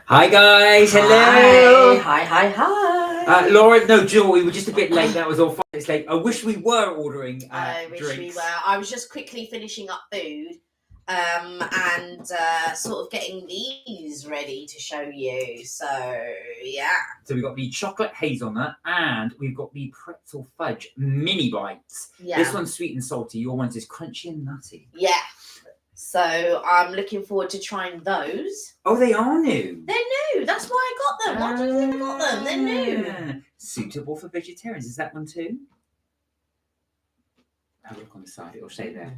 Hi guys, hello. Hi. Laura, no, Jill, we were just a bit late. That was all fine. It's late. I wish we were ordering I wish we drinks. were. I was just quickly finishing up food, and sort of getting these ready to show you. So yeah. So we've got the chocolate hazelnut and we've got the pretzel fudge mini bites. Yeah. This one's sweet and salty. Your one's is crunchy and nutty. Yeah. So I'm looking forward to trying those. Oh, they are new. They're new. That's why I got them. Why do you think I got them? They're new. Suitable for vegetarians. Is that one too? Have a look on the side. It'll say there.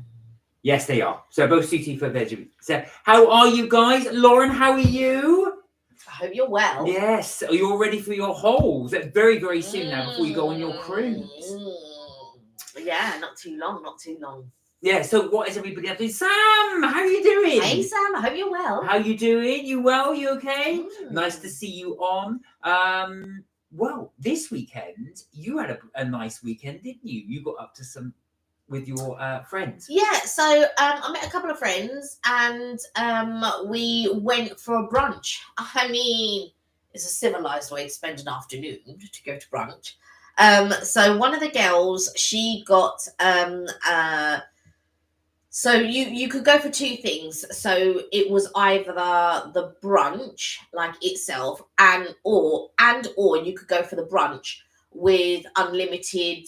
Yes, they are. So both suited for vegetarians. So how are you guys? Lauren, how are you? I hope you're well. Yes. Are you all ready for your holes? Very, very soon now before you go on your cruise. Yeah, not too long. Yeah, so what is everybody up to? Sam, how are you doing? Hey, Sam, I hope you're well. How you doing? You well? You okay? Nice to see you on. Well, this weekend, you had a nice weekend, didn't you? You got up to some with your friends. Yeah, so I met a couple of friends and we went for a brunch. I mean, it's a civilized way to spend an afternoon to go to brunch. So one of the girls, she got so you could go for two things. So it was either the brunch like itself and or you could go for the brunch with unlimited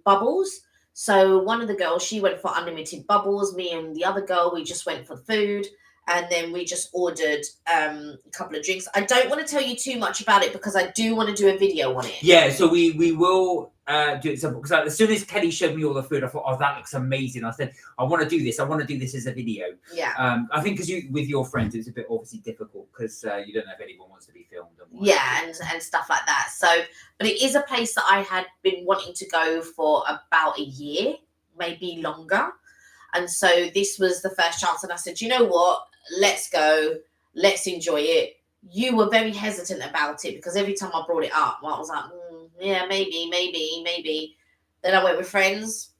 bubbles. So one of the girls, she went for unlimited bubbles. Me and the other girl, we just went for food. And then we just ordered a couple of drinks. I don't want to tell you too much about it because I do want to do a video on it. Yeah, so we will do it simple. Because as soon as Kelly showed me all the food, I thought, oh, that looks amazing. I said, I want to do this. I want to do this as a video. Yeah. I think because you with your friends, it's a bit obviously difficult because you don't know if anyone wants to be filmed. Yeah, and stuff like that. So, but it is a place that I had been wanting to go for about a year, maybe longer. And so this was the first chance. And I said, you know what? Let's go. Let's enjoy it. You were very hesitant about it because every time I brought it up, I was like, yeah, maybe. Then I went with friends.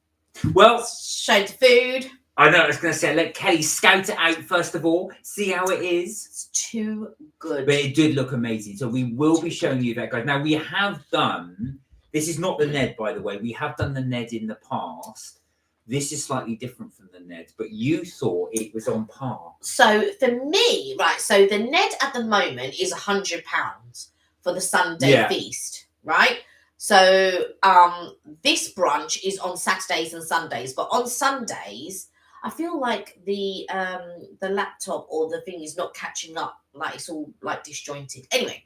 Well, showed the food. I know, I was going to say, let Kelly scout it out first of all, see how it is. It's too good. But it did look amazing. So we will be showing you that, guys. Now, we have done, this is not the Ned, by the way. We have done the Ned in the past. This is slightly different from the Ned, but you thought it was on par. So for me, right, so the Ned at the moment is £100 for the Sunday feast, right? So this brunch is on Saturdays and Sundays, but on Sundays, I feel like the laptop or the thing is not catching up, like it's all like disjointed. Anyway,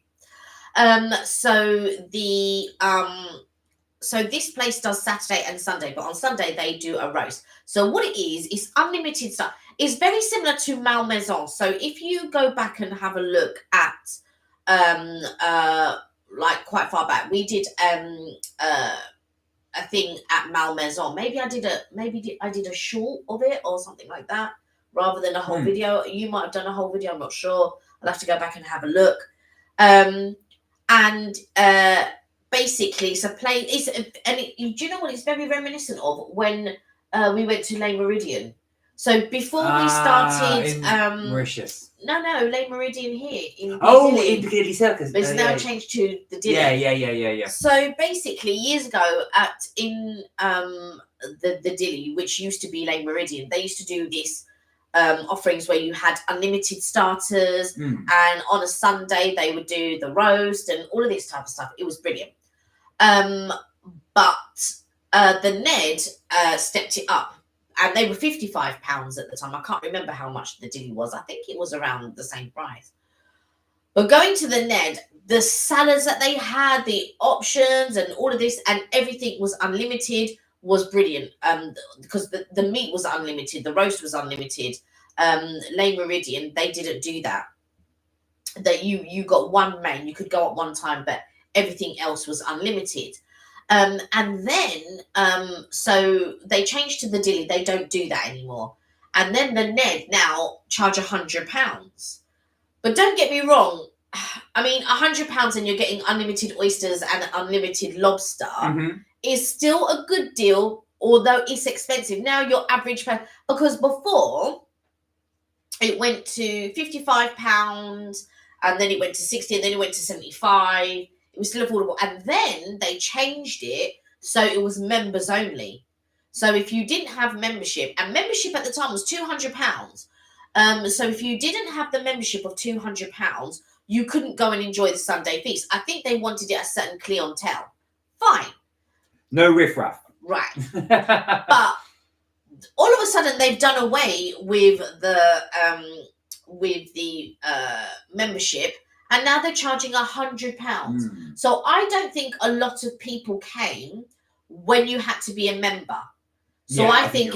so this place does Saturday and Sunday, but on Sunday they do a roast. So what it is unlimited stuff. It's very similar to Malmaison. So if you go back and have a look at like quite far back, we did a thing at Malmaison. Maybe I did a short of it or something like that, rather than a whole video. You might have done a whole video. I'm not sure. I'll have to go back and have a look. Basically, it's a place. Do you know what it's very reminiscent of when we went to Le Meridian? So before we started, in Mauritius. No, Le Meridian here in in Piccadilly Circus. But it's now changed to the Dilly. Yeah. So basically, years ago, in the Dilly, which used to be Le Meridian, they used to do this offerings where you had unlimited starters, and on a Sunday they would do the roast and all of this type of stuff. It was brilliant. But the Ned stepped it up, and they were £55 at the time. I can't remember how much the Dilly was. I think it was around the same price. But going to the Ned, the salads that they had, the options and all of this, and everything was unlimited, was brilliant. Because the meat was unlimited, the roast was unlimited. Le Meridian, they didn't do that. That you got one main, you could go at one time, but everything else was unlimited. And then so they changed to the Dilly. They don't do that anymore. And then the Ned now charge £100. But don't get me wrong. I mean, £100 and you're getting unlimited oysters and unlimited lobster is still a good deal, although it's expensive. Now your average because before it went to £55 and then it went to 60, and then it went to 75. It was still affordable, and then they changed it so it was members only. So if you didn't have membership, and membership at the time was £200. So if you didn't have the membership of £200, you couldn't go and enjoy the Sunday feast. I think they wanted it a certain clientele. Fine. No riffraff. Right. But all of a sudden they've done away with the membership, and now they're charging £100. So I don't think a lot of people came when you had to be a member. So I think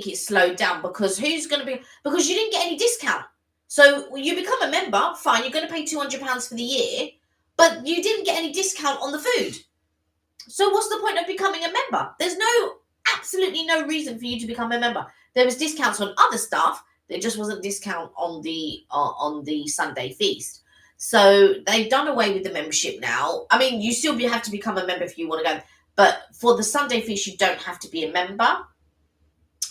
it slowed down, because who's going to be, because you didn't get any discount. So you become a member, fine, you're going to pay £200 for the year, but you didn't get any discount on the food. So what's the point of becoming a member? There's absolutely no reason for you to become a member. There was discounts on other stuff. There just wasn't discount on the Sunday feast. So they've done away with the membership now. I mean, you still have to become a member if you want to go. But for the Sunday feast, you don't have to be a member.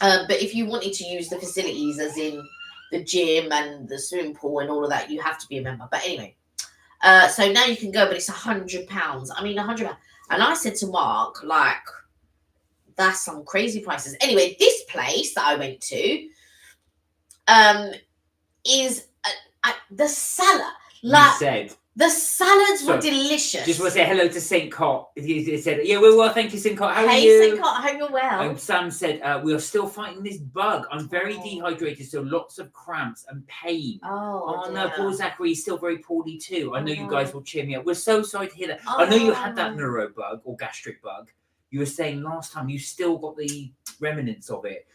But if you wanted to use the facilities, as in the gym and the swimming pool and all of that, you have to be a member. But anyway, so now you can go, but it's £100. I mean, £100. And I said to Mark, like, that's some crazy prices. Anyway, this place that I went to is the salad. Like, you said. The salads were delicious. Just want to say hello to St. Cot. He said, yeah, we're well, thank you, St. Cot. How are you? Hey, St. Cot, I hope you're well. And Sam said, we are still fighting this bug. I'm very dehydrated, so lots of cramps and pain. Oh no, poor Zachary is still very poorly too. I know you guys will cheer me up. We're so sorry to hear that. I know you had that neuro bug or gastric bug. You were saying last time you still got the remnants of it.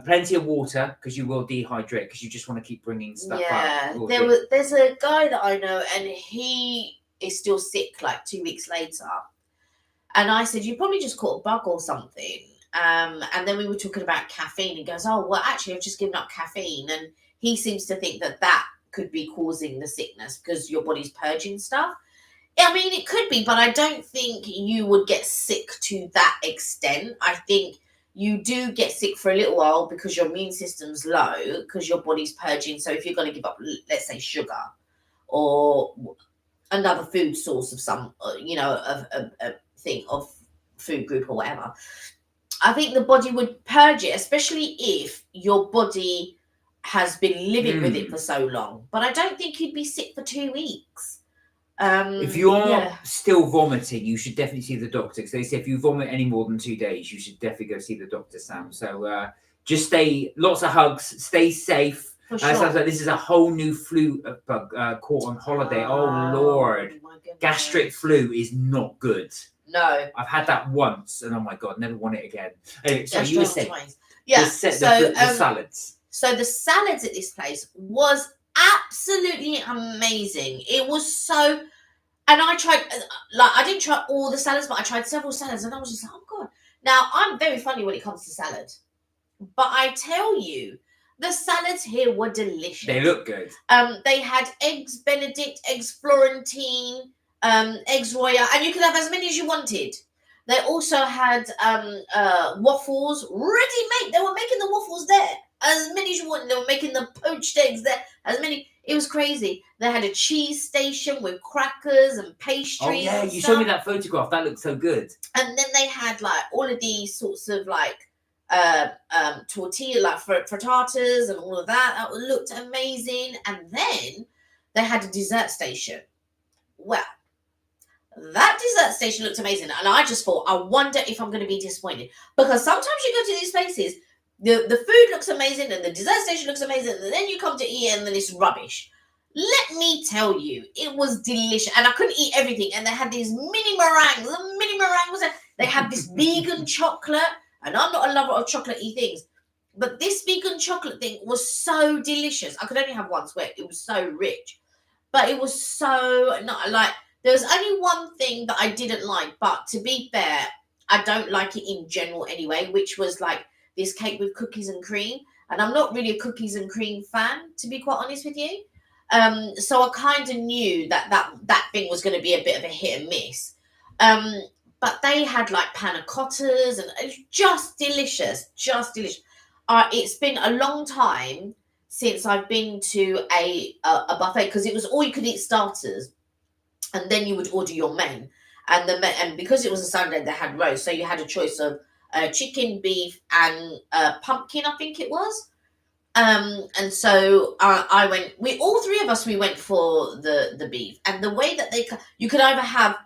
Plenty of water, because you will dehydrate, because you just want to keep bringing stuff up. Yeah, there's a guy that I know, and he is still sick like 2 weeks later. And I said, you probably just caught a bug or something. And then we were talking about caffeine. He goes, oh, well, actually, I've just given up caffeine. And he seems to think that could be causing the sickness, because your body's purging stuff. I mean, it could be, but I don't think you would get sick to that extent. I think you do get sick for a little while because your immune system's low, because your body's purging. So if you're going to give up, let's say, sugar or another food source of some, a thing of food group or whatever, I think the body would purge it, especially if your body has been living with it for so long. But I don't think you'd be sick for 2 weeks. If you're still vomiting, you should definitely see the doctor. Because they say if you vomit any more than 2 days, you should definitely go see the doctor, Sam. So just lots of hugs, stay safe. For sure. Sounds like this is a whole new flu bug caught on holiday. Oh Lord. Gastric flu is not good. No. I've had that once, and oh my God, never want it again. Anyway, so you were saying the salads. So the salads at this place was absolutely amazing. It was so, and I tried, I didn't try all the salads, but I tried several salads, and I was just like, oh God. Now, I'm very funny when it comes to salad, but I tell you, the salads here were delicious. They look good. They had eggs Benedict, eggs Florentine, eggs Royal, and you could have as many as you wanted. They also had waffles ready-made. They were making the waffles there. As many as you want. They were making the poached eggs there. As many. It was crazy. They had a cheese station with crackers and pastries. Oh yeah, you showed me that photograph. That looked so good. And then they had like all of these sorts of like tortilla, like frittatas and all of that. That looked amazing. And then they had a dessert station. Well, that dessert station looked amazing. And I just thought, I wonder if I'm going to be disappointed. Because sometimes you go to these places, the food looks amazing and the dessert station looks amazing, and then you come to eat and then it's rubbish. Let me tell you, it was delicious. And I couldn't eat everything. And they had these mini meringues. The mini meringue was there. They had this vegan chocolate. And I'm not a lover of chocolatey things. But this vegan chocolate thing was so delicious. I could only have one sweat. It was so rich. But it was so not like, there was only one thing that I didn't like. But to be fair, I don't like it in general anyway, which was like this cake with cookies and cream. And I'm not really a cookies and cream fan, to be quite honest with you. So I kind of knew that thing was going to be a bit of a hit and miss. But they had like panna cottas and it was just delicious, just delicious. It's been a long time since I've been to a buffet, because it was all you could eat starters, and then you would order your main. And because it was a Sunday, they had roast, so you had a choice of chicken, beef, and pumpkin, I think it was. And so I went. We all three of us, we went for the beef, and the way that you could either have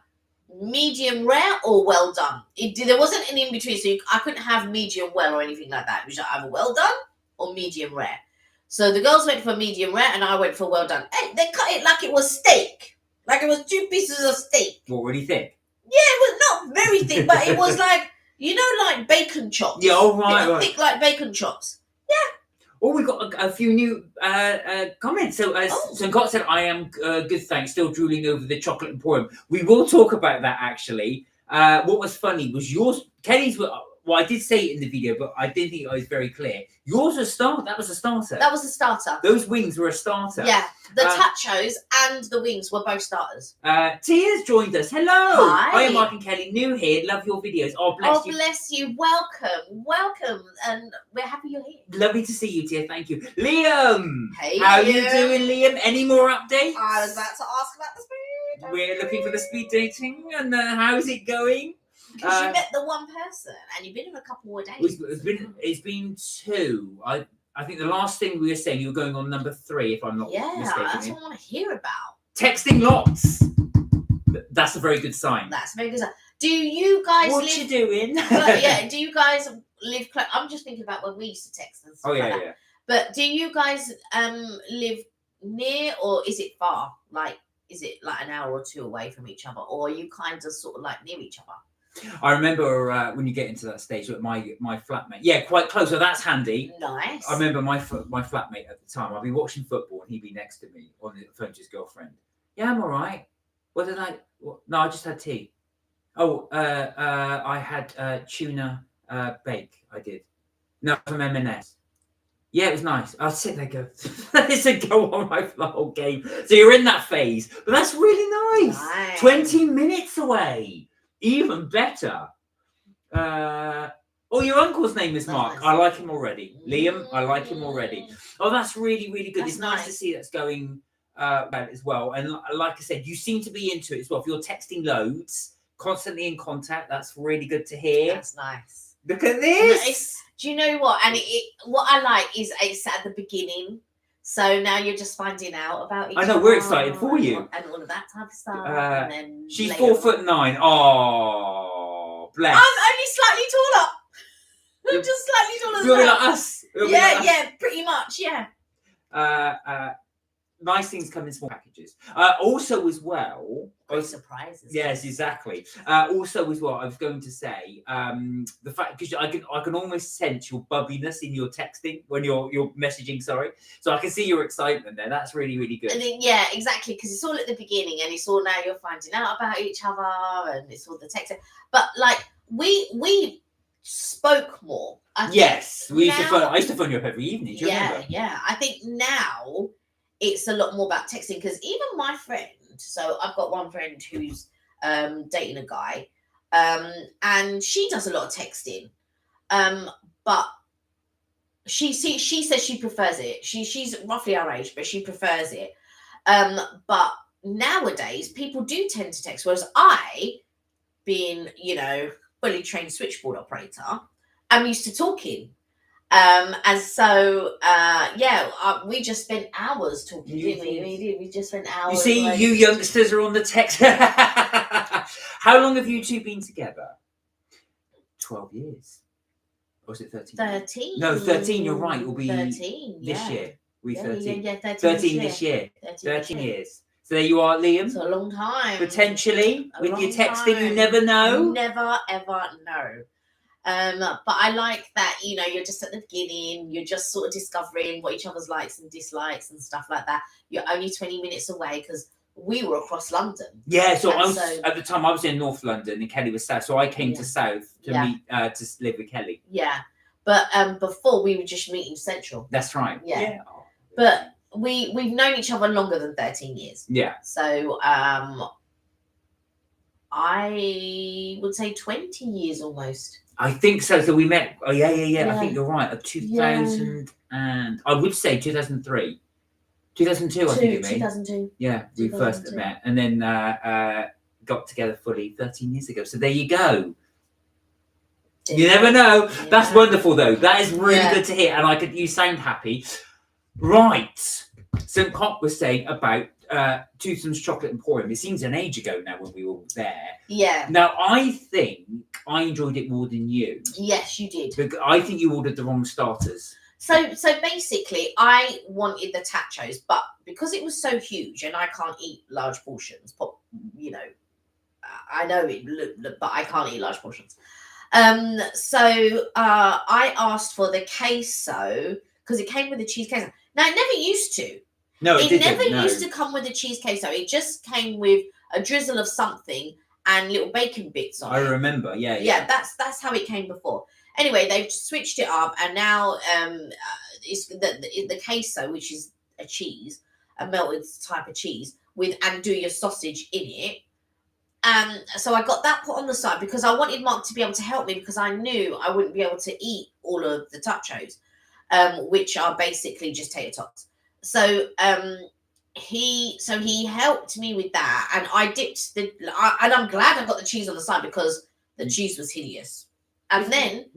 medium rare or well done. There wasn't an in between, so I couldn't have medium well or anything like that. It was either well done or medium rare. So the girls went for medium rare, and I went for well done. Hey, they cut it like it was steak, like it was 2 pieces of steak. What, really thick? Yeah, it was not very thick, but it was like, like bacon chops. Yeah, all right. Thick like bacon chops. Yeah. Oh, we got a few new comments. So, Scott said, "I am good, thanks. Still drooling over the chocolate emporium." We will talk about that actually. What was funny was Kelly's. Well, I did say it in the video, but I didn't think I was very clear. Yours was that was a starter. That was a starter. Those wings were a starter. Yeah, the tachos and the wings were both starters. Tia's joined us. Hello. Hi. I'm Mark and Kelly, new here. Love your videos. Oh, bless you. Oh, bless you. Welcome. And we're happy you're here. Lovely to see you, Tia. Thank you. Liam. Hey, How Liam. you doing, Liam? Any more updates? I was about to ask about the speed. We're looking for the speed dating, and how's it going? Because you met the one person, and you've been in a couple more days. It's been 2. I think the last thing we were saying, you were going on number 3, if I'm not mistaken. Yeah, that's what I want to hear about. Texting lots. That's a very good sign. That's a very good sign. Do you guys What you doing? Yeah, do you guys live close? I'm just thinking about when we used to text and stuff like that. Yeah. But do you guys live near, or is it far? Like, is it like an hour or 2 away from each other, or are you kind of sort of like near each other? I remember when you get into that stage with my flatmate. Yeah, quite close. So that's handy. Nice. I remember my flatmate at the time. I'd be watching football and he'd be next to me on the phone to his girlfriend. Yeah, I'm all right. What did I? No, I just had tea. Oh, I had tuna bake. I did. No, from M&S. Yeah, it was nice. I'll sit there, go. This would go on my whole game. So you're in that phase, but that's really nice. 20 minutes away. Even better. Oh, your uncle's name is Mark. Nice. I like him already. Liam, I like him already. Oh, that's really, really good. It's nice to see that's going as well. And like I said, you seem to be into it as well. If you're texting loads, constantly in contact, that's really good to hear. That's nice. Look at this. Do you know what? And what I like is it's at the beginning. So now you're just finding out about each other. I know, we're excited for you. And all of that type of stuff. And then she's 4'9". Oh, bless. I'm only slightly taller. I'm just slightly taller than You're like us. Yeah, pretty much, yeah. Nice things come in small packages. Also, as well, surprises. Yes, exactly. Also, as well, I was going to say the fact because I can almost sense your bubbiness in your texting when you're messaging. Sorry, so I can see your excitement there. That's really, really good. And then, yeah, exactly, because it's all at the beginning, and it's all now you're finding out about each other, and it's all the texting. But like we spoke more. Yes, we used to phone. I used to phone you up every evening. Do you remember? Yeah. I think now it's a lot more about texting, because even my friend, so I've got one friend who's dating a guy, and she does a lot of texting, but she says she prefers it. She's roughly our age, but she prefers it. But nowadays people do tend to text, whereas I, being fully trained switchboard operator, I'm used to talking. And so, we just spent hours talking, didn't we? We just spent hours. You see, you youngsters are on the text. How long have you two been together? 12 years. Or was it 13? 13. No, 13, you're right. It will be 13, this year. We're 13. Yeah, 13 this year. 13 years. So there you are, Liam. It's a long time. Potentially, with your texting, you never know. Never, ever know. But I like that, you're just at the beginning, you're just sort of discovering what each other's likes and dislikes and stuff like that. You're only 20 minutes away, because we were across London. Yeah, so at the time I was in North London and Kelly was South, so I came to South to meet to live with Kelly. Yeah, but before we were just meeting Central. That's right. Yeah. But we've known each other longer than 13 years. Yeah. So I would say 20 years almost. I think so. So we met. Oh yeah. I think you're right. 2000. and I would say 2003. 2002, I think it may. 2002. Yeah, we first 2002. met, and then got together fully 13 years ago. So there you go. You never know. Yeah. That's wonderful, though. That is really Yeah. good to hear, and you sound happy. Right. St. Cock was saying about Toothsome's Chocolate Emporium. It seems an age ago now when we were there. Yeah. Now, I think I enjoyed it more than you. Yes, you did. Because I think you ordered the wrong starters. So basically, I wanted the tachos, but because it was so huge and I can't eat large portions, you know, I know it, but I can't eat large portions. So I asked for the queso because it came with a cheese queso. Now, it never used to. No, it didn't. Never used to come with a cheese queso. It just came with a drizzle of something and little bacon bits on it. I remember, yeah. Yeah, that's how it came before. Anyway, they've switched it up, and now it's the queso, which is a cheese, a melted type of cheese with andouille sausage in it. So I got that put on the side because I wanted Mark to be able to help me because I knew I wouldn't be able to eat all of the tachos, which are basically just tater tots. So he helped me with that, and I dipped and I'm glad I got the cheese on the side because the cheese was hideous. And then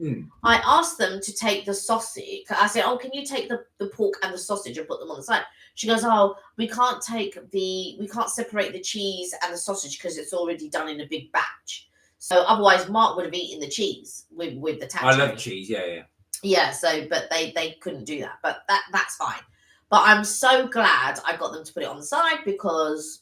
I asked them to take the sausage. I said, "Oh, can you take the pork and the sausage and put them on the side?" She goes, "Oh, we can't separate the cheese and the sausage because it's already done in a big batch. So otherwise, Mark would have eaten the cheese with the tacho." I love cheese, yeah. Yeah. So, but they couldn't do that. But that's fine. But I'm so glad I got them to put it on the side because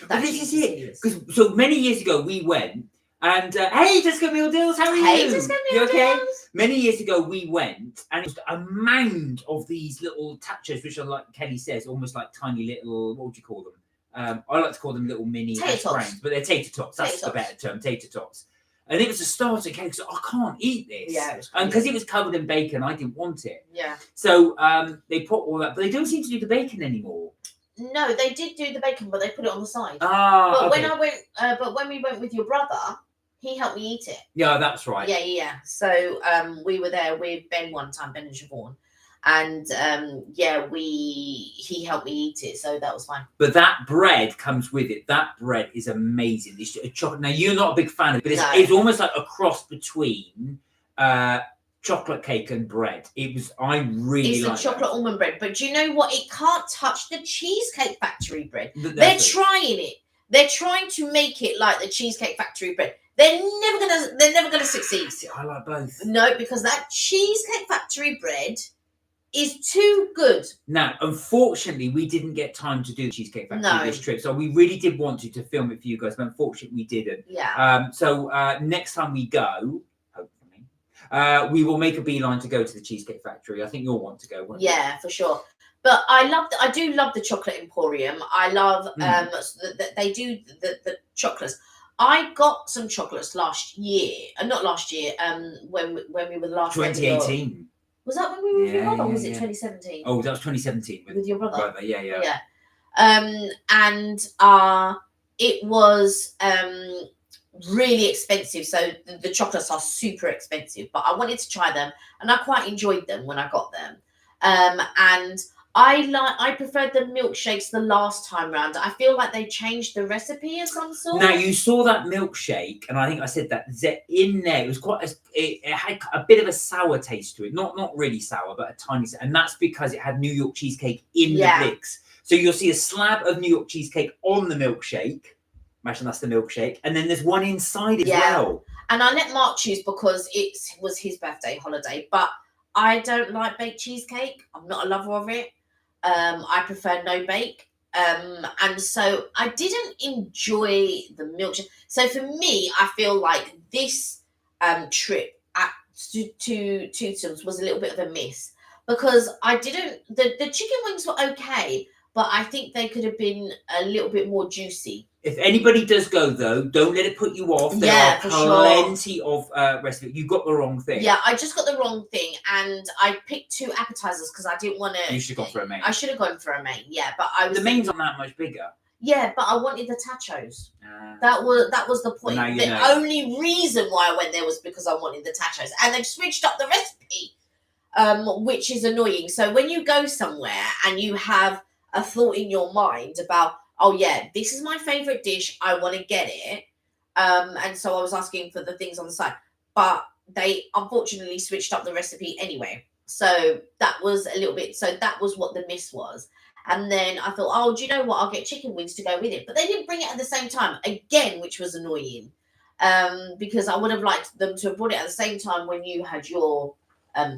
this is it. Because so many years ago we went. And hey, Disco Meal Deals, how are you? Hey, Disco Meal Deals. Many years ago, we went, and it was a mound of these little tachos, which are like Kelly says, almost like tiny little. What would you call them? I like to call them little mini hash browns, but they're tater tots. That's the better term, tater tots. And it was a starter cake, so I can't eat this. Yeah, because it was covered in bacon, I didn't want it. Yeah. So they put all that, but they don't seem to do the bacon anymore. No, they did do the bacon, but they put it on the side. Ah, but when we went with your brother, he helped me eat it. Yeah, that's right. Yeah. So we were there with Ben one time, Ben and Siobhan, and he helped me eat it, so that was fine. But that bread comes with it. That bread is amazing. It's a chocolate. Now you're not a big fan of it, but it's almost like a cross between chocolate cake and bread. It's a chocolate almond bread, but do you know what? It can't touch the Cheesecake Factory bread. They're trying it. They're trying to make it like the Cheesecake Factory bread. They're never gonna succeed. See, I like both. No, because that Cheesecake Factory bread is too good. Now, unfortunately, we didn't get time to do the Cheesecake Factory this trip, so we really did want to film it for you guys, but unfortunately, we didn't. Yeah. So next time we go, hopefully, we will make a beeline to go to the Cheesecake Factory. I think you'll want to go, won't you? Yeah, for sure. But I do love the Chocolate Emporium. I love they do the chocolates. I got some chocolates last year. Not last year. When we were last 2018. Was that when we were with your brother? Or was it 2017? Oh, that was 2017 with your brother. Yeah. And it was really expensive. So the chocolates are super expensive. But I wanted to try them, and I quite enjoyed them when I got them. And I preferred the milkshakes the last time round. I feel like they changed the recipe of some sort. Now you saw that milkshake, and I think I said that in there. It was it had a bit of a sour taste to it. Not really sour, but a tiny, and that's because it had New York cheesecake in the mix. So you'll see a slab of New York cheesecake on the milkshake. Imagine that's the milkshake, and then there's one inside as well. And I let Mark choose because it was his birthday holiday, but I don't like baked cheesecake. I'm not a lover of it. I prefer no bake. And so I didn't enjoy the milkshake. So for me, I feel like this trip to Toothsome's was a little bit of a miss because the chicken wings were okay, but I think they could have been a little bit more juicy. If anybody does go, though, don't let it put you off. There are plenty of recipes. You got the wrong thing. Yeah, I just got the wrong thing, and I picked 2 appetizers because I didn't want to. You should have gone for a main. I should have gone for a main, yeah, but I was. The mains aren't that much bigger. Yeah, but I wanted the tachos. That was the point. The only reason why I went there was because I wanted the tachos, and they've switched up the recipe. which is annoying. So when you go somewhere and you have a thought in your mind about, oh yeah, this is my favorite dish, I want to get it, and so I was asking for the things on the side, but they unfortunately switched up the recipe anyway. So that was a little bit, so that was what the miss was. And then I thought, oh, do you know what? I'll get chicken wings to go with it. But they didn't bring it at the same time, again, which was annoying. Because I would have liked them to have brought it at the same time when you had your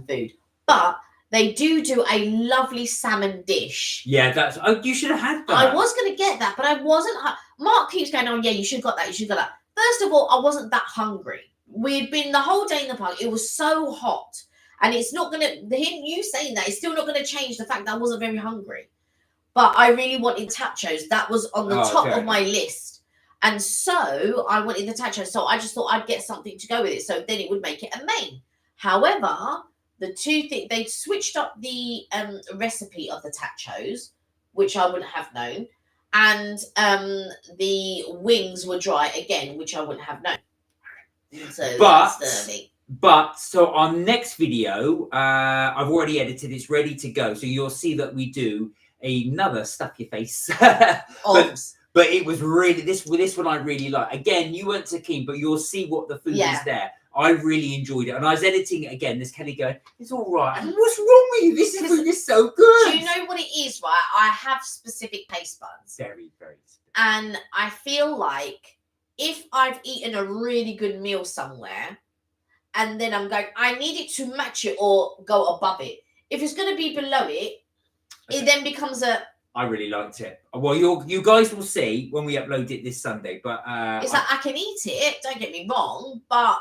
food. But they do a lovely salmon dish. Yeah, that's. Oh, you should have had that. I was going to get that, but I wasn't. Mark keeps going, oh, yeah, you should have got that. You should have got that. First of all, I wasn't that hungry. We'd been the whole day in the park. It was so hot. And it's not going to, you saying that, it's still not going to change the fact that I wasn't very hungry. But I really wanted tachos. That was on the top of my list. And so I wanted the tachos. So I just thought I'd get something to go with it. So then it would make it a main. However, the two things, they switched up the recipe of the tachos, which I wouldn't have known. And the wings were dry again, which I wouldn't have known. So so our next video, I've already edited, it's ready to go. So you'll see that we do another stuff your face. but it was really this one I really like. Again, you weren't so keen, but you'll see what the food is there. I really enjoyed it. And I was editing it again. There's Kelly going, it's all right. And what's wrong with you? This food is so good. Do you know what it is, right? I have specific taste buds. Very, very specific. And I feel like if I've eaten a really good meal somewhere, and then I'm going, I need it to match it or go above it. If it's going to be below it, it then becomes a... I really liked it. Well, you guys will see when we upload it this Sunday. But it's like, I can eat it, don't get me wrong, but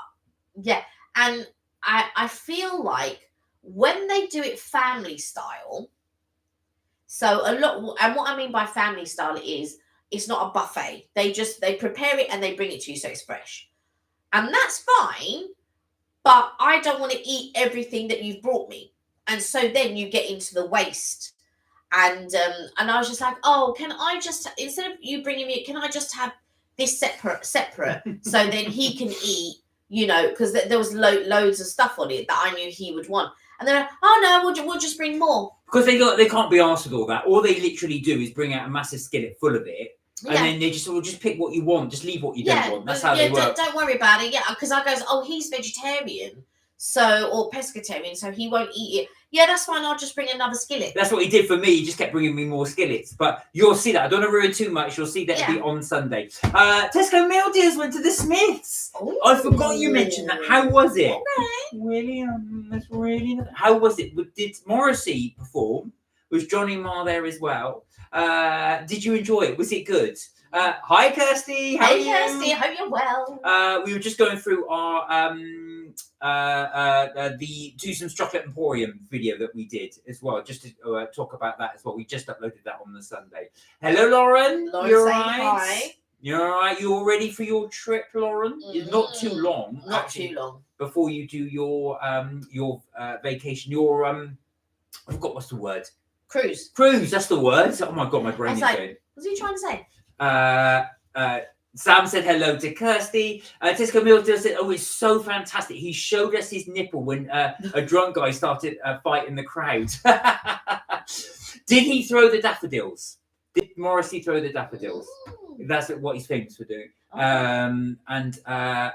yeah. And I feel like when they do it family style, so a lot, and what I mean by family style is, it's not a buffet. They prepare it and they bring it to you so it's fresh. And that's fine. But I don't want to eat everything that you've brought me. And so then you get into the waste. And I was just like, oh, can I just, instead of you bringing me, can I just have this separate so then he can eat, you know, because there was loads of stuff on it that I knew he would want. And they're like, oh, no, we'll just bring more. Because they can't be asked with all that. All they literally do is bring out a massive skillet full of it. And then they just pick what you want. Just leave what you don't want. That's how they work. Don't worry about it. Yeah, because I goes, oh, he's vegetarian, or pescatarian, so he won't eat it. Yeah, that's fine. I'll just bring another skillet. That's what he did for me. He just kept bringing me more skillets. But you'll see that. I don't want to ruin too much. You'll see that it'll be on Sunday. Tesco meal deals went to the Smiths. Ooh. I forgot you mentioned that. How was it? Okay. Really? That's really. How was it? Did Morrissey perform? Was Johnny Marr there as well? Did you enjoy it? Was it good? Hi, Kirsty. How are you? Hey, Kirsty. I hope you're well. We were just going through our the Twosomes Chocolate Emporium video that we did as well, just to talk about that as well. We just uploaded that on the Sunday. Hello, Lauren. You're right. Hi. You're all right. You all ready for your trip, Lauren? It's not too long. Not too long. Before you do your vacation, your I forgot what's the word. Cruise. That's the word. Oh my god, my brain is going. What's he trying to say? Sam said hello to Kirsty. Tesco Milton said, oh, it's so fantastic. He showed us his nipple when a drunk guy started fighting the crowd. Did he throw the daffodils? Did Morrissey throw the daffodils? That's what he's famous for doing. That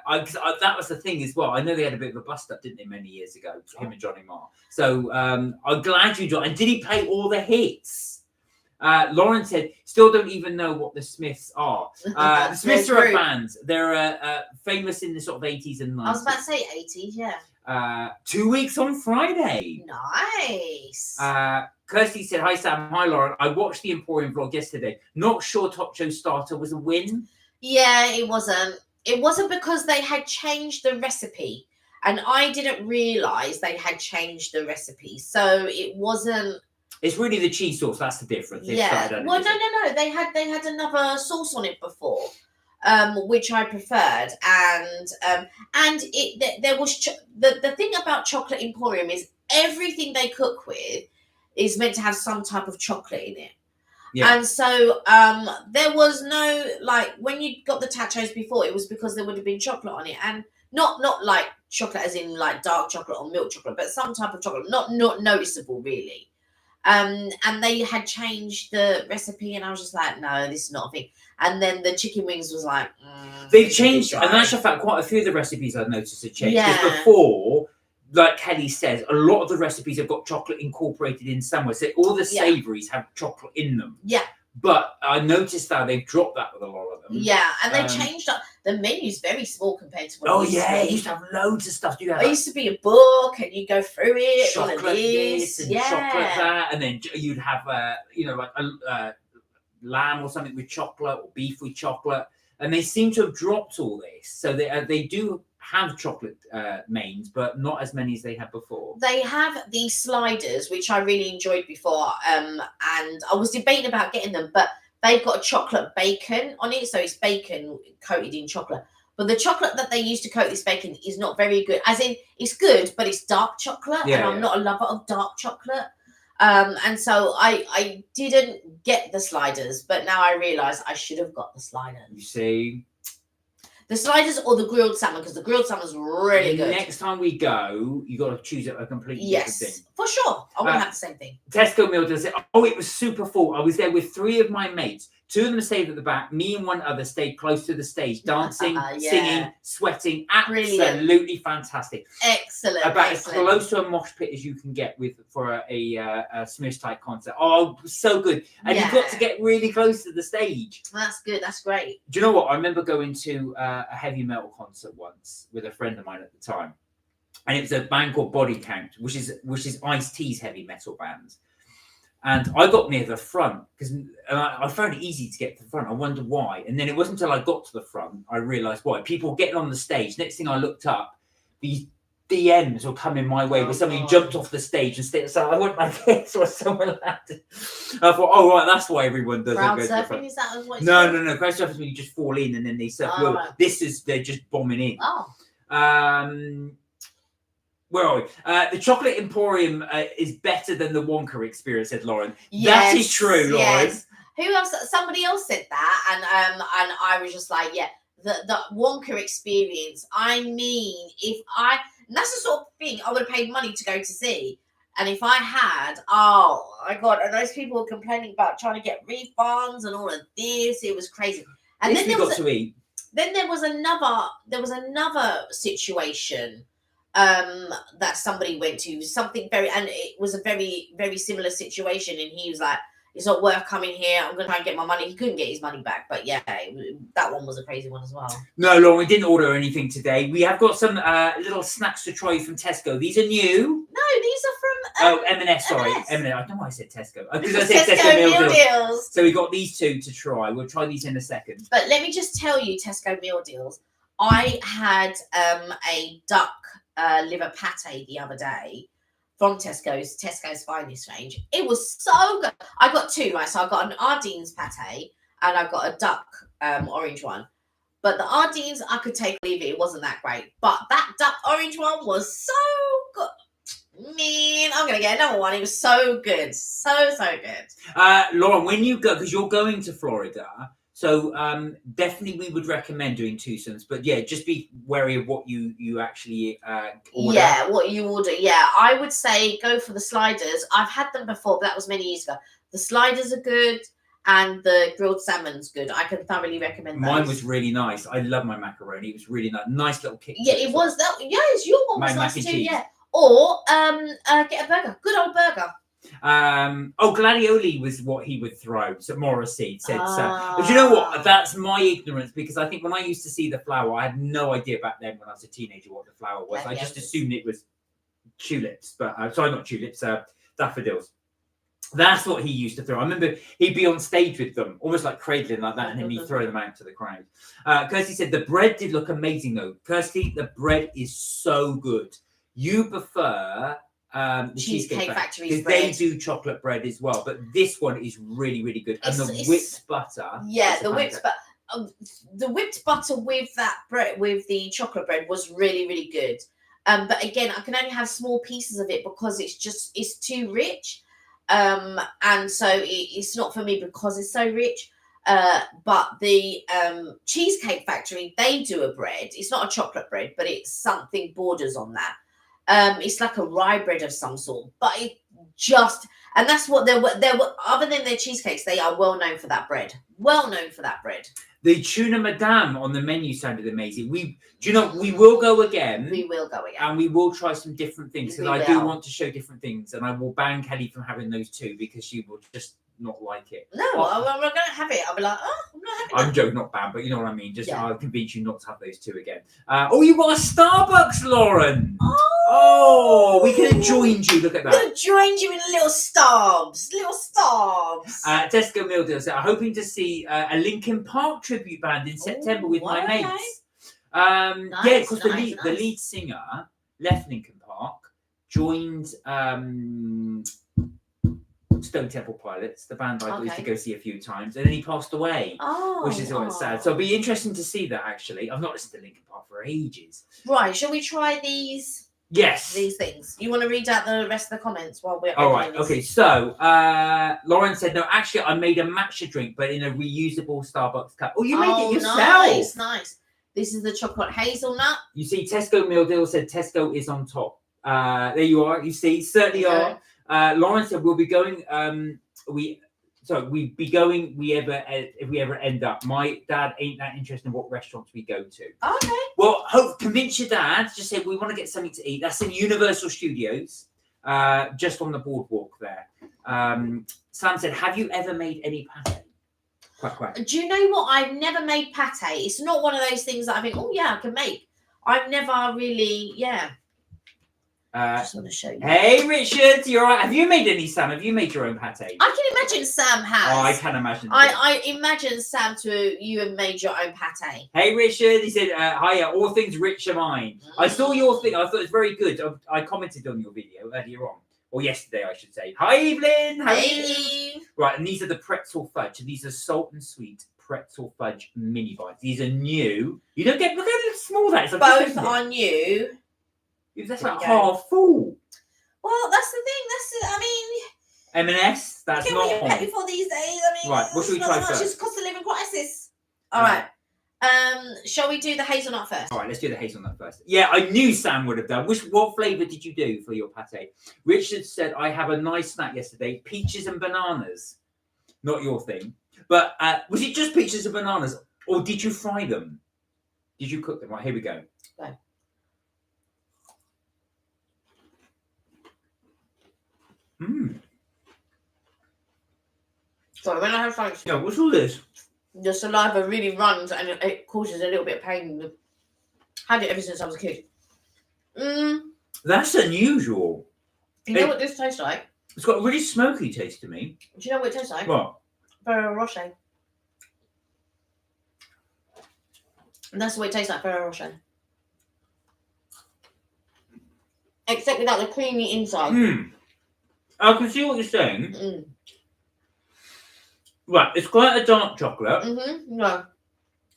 was the thing as well. I know they had a bit of a bust up, didn't they, many years ago, him and Johnny Marr. So I'm glad you joined. And did he play all the hits? Lauren said, still don't even know what the Smiths are. The Smiths are a band. They're famous in the sort of 80s and 90s. I was about to say 80s, yeah. 2 weeks on Friday. Nice. Kirsty said, hi, Sam. Hi, Lauren. I watched the Emporium vlog yesterday. Not sure Top Show Starter was a win. Yeah, it wasn't. It wasn't because they had changed the recipe. And I didn't realise they had changed the recipe. So it wasn't... It's really the cheese sauce. That's the difference. Yeah. Well, no. They had another sauce on it before, which I preferred, and there was the thing about Chocolate Emporium is everything they cook with is meant to have some type of chocolate in it. Yeah. And so there was no, like, when you got the tachos before, it was because there would have been chocolate on it, and not like chocolate as in like dark chocolate or milk chocolate, but some type of chocolate, not noticeable really. And they had changed the recipe, and I was just like, no, this is not a thing. And then the chicken wings was like, they've changed, and actually, in fact, quite a few of the recipes I've noticed have changed. Yeah. Because before, like Kelly says, a lot of the recipes have got chocolate incorporated in somewhere. So all the savouries have chocolate in them. Yeah. But I noticed that they've dropped that with a lot of them. Yeah, and they changed up. The menu's very small compared to what it used to be. It used to have loads of stuff. It used to be a book, and you go through it. Chocolate this and chocolate that, and then you'd have, like a lamb or something with chocolate, or beef with chocolate. And they seem to have dropped all this. So they do have chocolate mains, but not as many as they had before. They have these sliders, which I really enjoyed before, and I was debating about getting them, but they've got a chocolate bacon on it, so it's bacon coated in chocolate. But the chocolate that they use to coat this bacon is not very good. As in, it's good, but it's dark chocolate, and I'm not a lover of dark chocolate. And so I didn't get the sliders, but now I realise I should have got the sliders. You see? The sliders or the grilled salmon, because the grilled salmon's really good. Next time we go, you got to choose a completely different thing. For sure. I wouldn't have the same thing. Tesco meal does it. Oh, it was super full. I was there with 3 of my mates. 2 of them stayed at the back. Me and 1 other stayed close to the stage, dancing, singing, sweating. Absolutely fantastic. Excellent. About as close to a mosh pit as you can get for a Smiths type concert. Oh, so good. And you got to get really close to the stage. That's good. That's great. Do you know what? I remember going to a heavy metal concert once with a friend of mine at the time. And it was a band called Body Count, which is Ice-T's heavy metal band. And I got near the front because I found it easy to get to the front. I wondered why. And then it wasn't until I got to the front I realised why. People getting on the stage. Next thing I looked up, these DMs were coming my way where somebody jumped off the stage and stayed. So I went like this or someone landed. I thought, oh, right, that's why everyone does crowd it. Surfing, is that what it's No. Crowd surfing is when you just fall in and then they surf over. Right. This is, they're just bombing in. Oh. Where are we? The Chocolate Emporium is better than the Wonka experience, said Lauren. Yes, that is true, Lauren. Yes. Who else? Somebody else said that, and I was just like, yeah, the Wonka experience. I mean, and that's the sort of thing I would have paid money to go to see. And if I had, oh my God, and those people were complaining about trying to get refunds and all of this, it was crazy. And then there was another situation that somebody went to, something and it was a very, very similar situation, and he was like, it's not worth coming here, I'm gonna try and get my money. He couldn't get his money back, but yeah, that one was a crazy one as well. No, Lauren, we didn't order anything today. We have got some little snacks to try from Tesco. These are new. No, these are from M&S, sorry. M&S. M&S. I don't know why I said Tesco. Because I said Tesco meal deals. So we got these 2 to try. We'll try these in a second. But let me just tell you, Tesco meal deals. I had a duck liver pate the other day from Tesco's Finest range. It was so good. I got 2, right? So I got an Ardene's pate and I got a duck orange one. But the Ardene's, I could take or leave it. It wasn't that great. But that duck orange one was so good. Man, I'm going to get another one. It was so good. So good. Lauren, when you go, because you're going to Florida, so definitely we would recommend doing twosomes, but yeah, just be wary of what you actually order. Yeah, what you order. Yeah, I would say go for the sliders. I've had them before, but that was many years ago. The sliders are good, and the grilled salmon's good. I can thoroughly recommend those. Mine was really nice. I love my macaroni. It was really nice. Nice little kick. Yeah, it was that. Yes, your one was nice too. Cheese. Yeah. Or get a burger. Good old burger. Gladioli was what he would throw. So Morrissey said so. But you know what? That's my ignorance, because I think when I used to see the flower, I had no idea back then when I was a teenager what the flower was. I just assumed it was tulips, but sorry, not tulips, daffodils. That's what he used to throw. I remember he'd be on stage with them, almost like cradling like that, and then he'd throw them out to the crowd. Kirsty said the bread did look amazing though. Kirsty, the bread is so good. You prefer the Cheesecake Factory, because they do chocolate bread as well, but this one is really, really good. And the whipped butter. Yeah, the whipped butter. The whipped butter with that bread, with the chocolate bread, was really, really good. But again, I can only have small pieces of it because it's too rich. And so it's not for me because it's so rich. But the Cheesecake Factory, they do a bread. It's not a chocolate bread, but it's something borders on that. It's like a rye bread of some sort, but it just, and that's what they're other than their cheesecakes, they are well known for that bread. Well known for that bread. The tuna madame on the menu sounded amazing. We will go again. We will go again. And we will try some different things, because I do want to show different things, and I will ban Kelly from having those too, because she will just not like it. No, we're going to have it. I'll be like, oh, I'm not having it. I'm joking, not ban, but you know what I mean. Just I'll convince you not to have those two again. You got a Starbucks, Lauren. Oh, we could have joined you. Look at that. We could have joined you in little starbs. Tesco Meal Deal said, I'm hoping to see a Linkin Park tribute band in September with my mates. Nice, because the lead singer left Linkin Park, joined Stone Temple Pilots, the band I used to go see a few times, and then he passed away, which is always sad. So it'll be interesting to see that, actually. I've not listened to Linkin Park for ages. Right, shall we try these? Yes. These things. You want to read out the rest of the comments while we're all right. Okay. So Lauren said, no, actually, I made a matcha drink, but in a reusable Starbucks cup. Oh, you made it yourself. Nice. This is the chocolate hazelnut. You see, Tesco Meal Deal said Tesco is on top. There you are. You see, certainly are. Lauren said we'll be going. We'd be going. If we ever end up. My dad ain't that interested in what restaurants we go to. Okay. Well, convince your dad. Just say we want to get something to eat. That's in Universal Studios, just on the boardwalk there. Sam said, "Have you ever made any pate?" Quack. Do you know what? I've never made pate. It's not one of those things that I think, oh yeah, I can make. I've never really, just want to show you. Hey, Richard, you're right. Have you made any, Sam? Have you made your own pate? I can imagine Sam has. Oh, I can imagine. I imagine, Sam, you have made your own pate. Hey, Richard. He said, hiya, all things rich are mine. I saw your thing. I thought it was very good. I commented on your video earlier on. Or yesterday, I should say. Hi, Evelyn. Hey. Right, and these are the pretzel fudge. These are salt and sweet pretzel fudge mini bites. These are new. You don't get, look how small that is. Both are new. That's like half full. Well, that's the thing. M&S, that's not on. What you pay for these days. Right, what should we try first? It's cost of living crisis. All right. Shall we do the hazelnut first? All right, let's do the hazelnut first. Yeah, I knew Sam would have done. What flavour did you do for your pate? Richard said, I have a nice snack yesterday, peaches and bananas. Not your thing. But was it just peaches and bananas, or did you fry them? Did you cook them? Right, here we go. Go. Sorry, when I have something... Yeah, what's all this? The saliva really runs and it causes a little bit of pain. Had it ever since I was a kid. That's unusual. You know what this tastes like? It's got a really smoky taste to me. Do you know what it tastes like? What? Ferrero Rocher. And that's what it tastes like, Ferrero Rocher. Except without the creamy inside. I can see what you're saying. Right, it's quite a dark chocolate. No.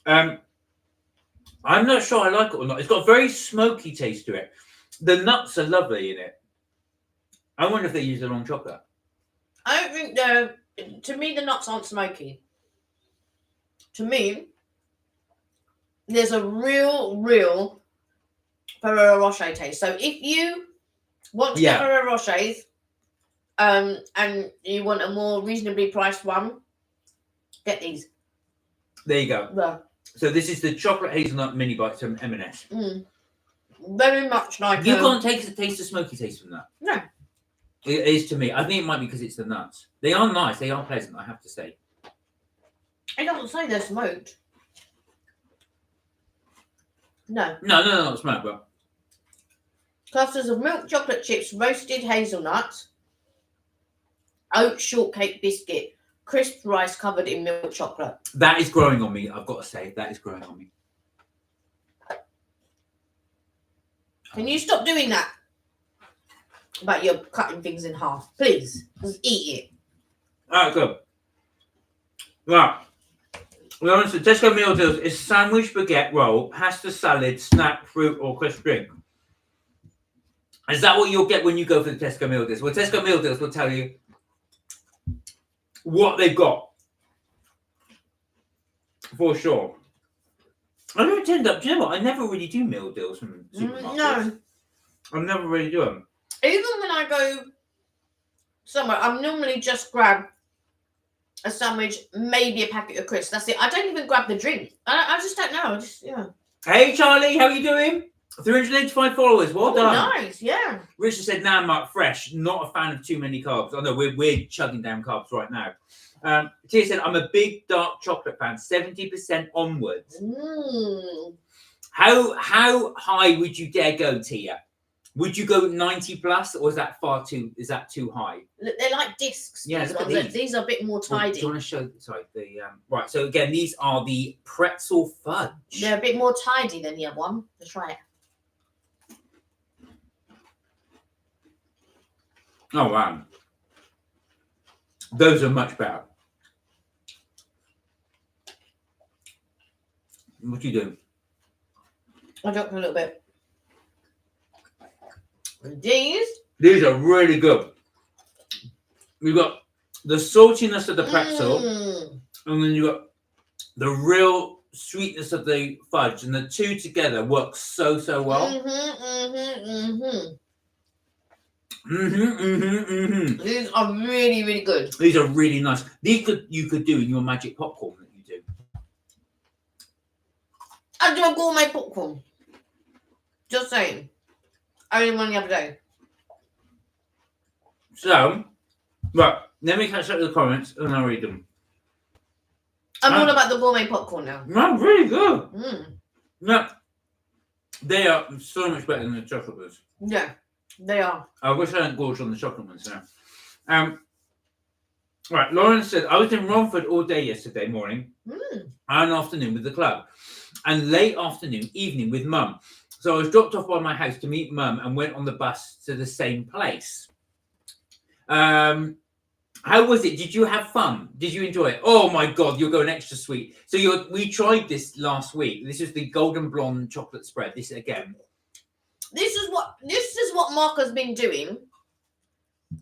I'm not sure I like it or not. It's got a very smoky taste to it. The nuts are lovely in it. I wonder if they use the wrong chocolate. I don't think to me, the nuts aren't smoky. To me, there's a real Ferrero Rocher taste. So if you want to get Ferrero Rochers, and you want a more reasonably priced one, get these. There you go. Yeah. So this is the chocolate hazelnut mini bites from M&S. Very much like... You can't taste the smoky taste from that. No. It is to me. I think it might be because it's the nuts. They are nice. They are pleasant, I have to say. It doesn't say they're smoked. No. No, not smoked, but... Clusters of milk chocolate chips, roasted hazelnuts, oat shortcake biscuit, crisp rice covered in milk chocolate. That is growing on me, I've got to say. That is growing on me. Can you stop doing that? About you're cutting things in half. Please. Just eat it. Alright, good. Right. Lauren said, Tesco meal deals is sandwich, baguette, roll, pasta, salad, snack, fruit, or crisp drink. Is that what you'll get when you go for the Tesco meal deals? Well, Tesco meal deals will tell you what they've got. For sure. I never tend up. Do you know what? I never really do meal deals from supermarkets. No. I never really do them. Even when I go somewhere, I'm normally just grab a sandwich, maybe a packet of crisps. That's it. I don't even grab the drink. I just don't know. Yeah. Hey, Charlie, how are you doing? 385 followers. Well done. Nice, yeah. Richard said, "Nah, Mark, fresh. Not a fan of too many carbs." I know we're chugging down carbs right now. Tia said, "I'm a big dark chocolate fan. 70% onwards." How high would you dare go, Tia? Would you go 90 plus, or is that too high? Look, they're like discs. Yeah, these look at ones. these. These are a bit more tidy. Do you want to show? Sorry, right. So again, these are the pretzel fudge. They're a bit more tidy than the other one. Let's try it. Oh wow, those are much better. What do you do? I dropped a little bit. These are really good. We've got the saltiness of the pretzel, and then you got the real sweetness of the fudge, and the two together work so well. These are really good. These are really nice. These you could do in your magic popcorn that you do. I do a gourmet popcorn. Just saying. I did one the other day. So, right, let me catch up with the comments and I'll read them. I'm all about the gourmet popcorn now. No, really good. No, they are so much better than the chocolate ones. Yeah, they are. I wish I hadn't gorged on the chocolate ones now. Right, Lauren said, "I was in Romford all day yesterday morning and afternoon with the club, and late afternoon, evening with Mum. So I was dropped off by my house to meet Mum and went on the bus to the same place." How was it? Did you have fun? Did you enjoy it? Oh my God, you're going extra sweet. So we tried this last week. This is the golden blonde chocolate spread. This again. This is what Mark has been doing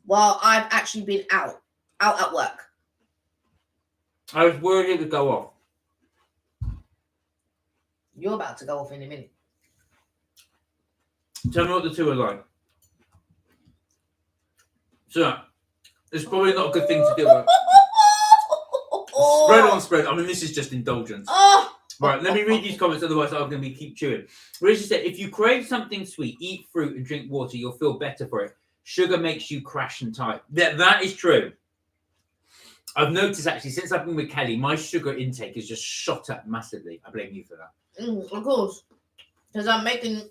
while I've actually been out at work. I was worried it would go off. You're about to go off in a minute. Tell me what the two are like. So, it's probably not a good thing to do. Spread on spread. I mean, this is just indulgence. Right, let me read these comments, otherwise I'm going to keep chewing. Richard said, "If you crave something sweet, eat fruit and drink water. You'll feel better for it. Sugar makes you crash and type." That is true. I've noticed, actually, since I've been with Kelly, my sugar intake has just shot up massively. I blame you for that. Of course. Because I'm making...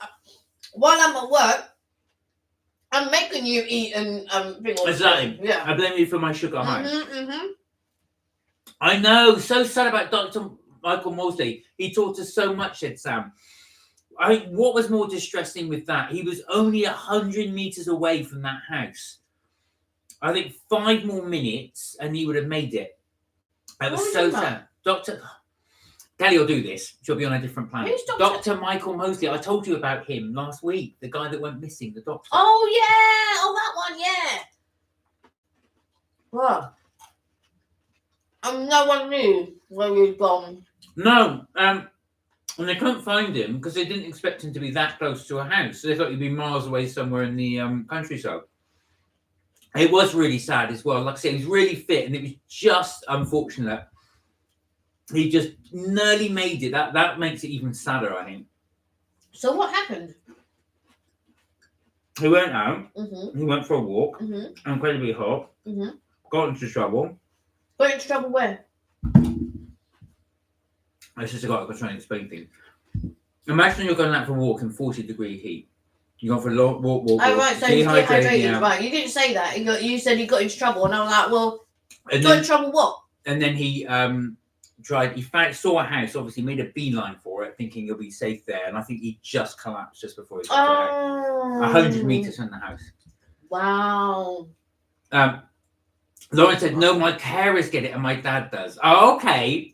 While I'm at work, I'm making you eat and drink all the Exactly. time. Yeah. I blame you for my sugar high. I know. So sad about Dr. Michael Mosley. He taught us so much, said Sam. What was more distressing with that? He was only 100 meters away from that house. I think 5 more minutes and he would have made it. That was so sad. Dr. Kelly will do this. She'll be on a different planet. Who's Dr. Michael Mosley. I told you about him last week. The guy that went missing, the doctor. Oh, yeah. Oh, that one, yeah. Well, no one knew where he'd gone. No. And they couldn't find him because they didn't expect him to be that close to a house. So they thought he'd be miles away somewhere in the countryside. It was really sad as well. Like I said, he was really fit, and it was just unfortunate. He just nearly made it. That makes it even sadder, I think. So what happened? He went out. Mm-hmm. He went for a walk. Mm-hmm. Incredibly hot. Mm-hmm. Got into trouble. Got into trouble where? It's just I've got to try and explain things. Imagine you're going out for a walk in 40-degree heat. You're going for a long walk. Oh, right, so he's dehydrated. Right, you didn't say that. You said he got into trouble, and I was like, well, got in trouble what? And then he saw a house, obviously made a beeline for it, thinking he'll be safe there. And I think he just collapsed just before he got there. 100 meters from the house. Wow. Lauren said, "No, my carers get it and my dad does." Oh, okay.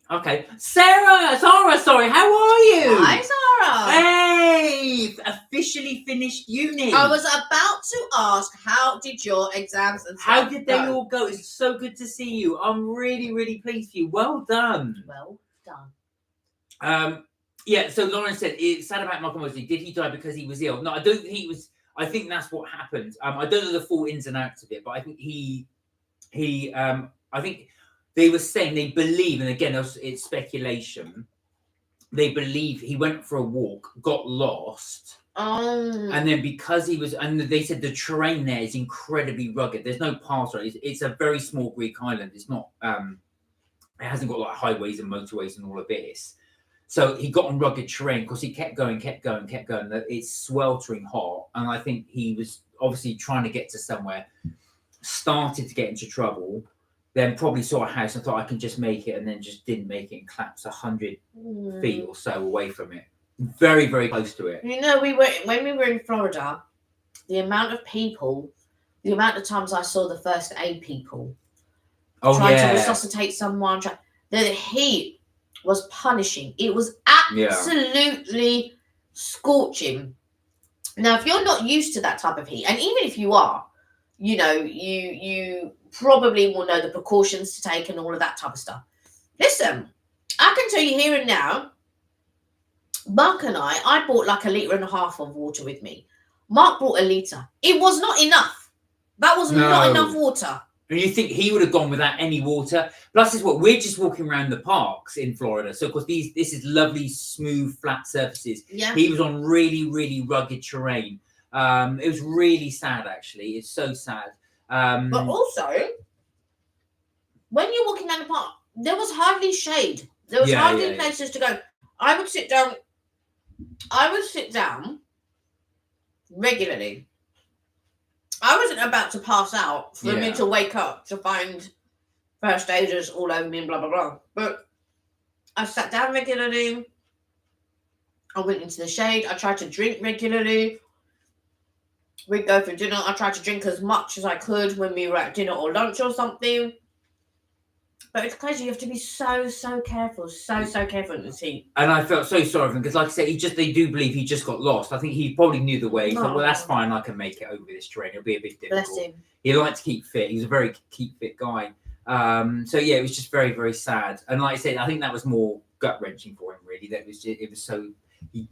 Zara, sorry, how are you? Hi, Zara. Hey, officially finished uni. I was about to ask, how did your exams and stuff How did they go? all go? It's so good to see you. I'm really, really pleased for you. Well done. Well done. Yeah, so Lauren said it's sad about Michael Mosley. Did he die because he was ill? No, I don't think he was. I think that's what happened. I don't know the full ins and outs of it, but I think I think they were saying they believe, and again, it's speculation. They believe he went for a walk, got lost, and then because he was, and they said the terrain there is incredibly rugged. There's no paths. It's a very small Greek island. It's not. It hasn't got like highways and motorways and all of this. So he got on rugged terrain because he kept going. It's sweltering hot. And I think he was obviously trying to get to somewhere, started to get into trouble, then probably saw a house and thought, I can just make it, and then just didn't make it and collapsed 100 feet or so away from it. Very, very close to it. You know, when we were in Florida, the amount of people, the amount of times I saw the first aid people trying to resuscitate someone, the heat was punishing. It was absolutely scorching. Now, if you're not used to that type of heat, and even if you are, you know, you probably will know the precautions to take and all of that type of stuff. Listen, I can tell you here and now, Mark and I bought like 1.5 liters of water with me. Mark brought 1 liter. It was not enough. That was not enough water. And you think he would have gone without any water? Plus, is what we're just walking around the parks in Florida. So, of course, this is lovely, smooth, flat surfaces. Yeah. He was on really, really rugged terrain. It was really sad, actually. It's so sad. But also, when you're walking down the park, there was hardly shade. There was hardly places to go. I would sit down regularly. I wasn't about to pass out for me to wake up to find first aiders all over me and blah, blah, blah. But I sat down regularly. I went into the shade. I tried to drink regularly. We'd go for dinner. I tried to drink as much as I could when we were at dinner or lunch or something. But it's crazy. You have to be so careful. So careful in this heat. And I felt so sorry for him because, like I said, they do believe he just got lost. I think he probably knew the way. He thought, well, that's fine. I can make it over this terrain. It'll be a bit difficult. Bless him. He liked to keep fit. He's a very keep fit guy. So yeah, it was just very, very sad. And like I said, I think that was more gut wrenching for him. Really, it was so he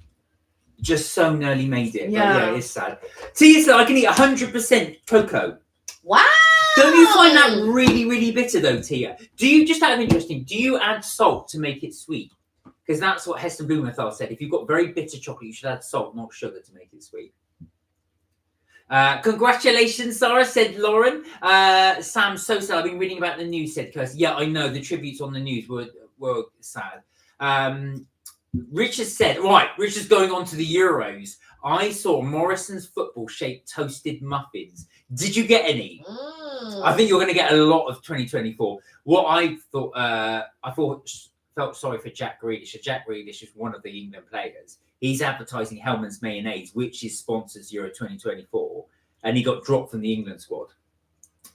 just so nearly made it. Yeah, but yeah, it's sad. See, so I can eat 100% cocoa. Wow. Don't you find that really, really bitter though, Tia? Do you, just out of interest, do you add salt to make it sweet? Because that's what Heston Blumenthal said. If you've got very bitter chocolate, you should add salt, not sugar, to make it sweet. Congratulations, Sarah, said Lauren. Sam, so sad. I've been reading about the news, said Kirsty. Yeah, I know. The tributes on the news were sad. Richard said, right, Richard's going on to the Euros. I saw Morrison's football-shaped toasted muffins. Did you get any? I think you're going to get a lot of 2024. What I thought, felt sorry for Jack Grealish. Jack Grealish is one of the England players. He's advertising Hellmann's mayonnaise, which is sponsors Euro 2024, and he got dropped from the England squad.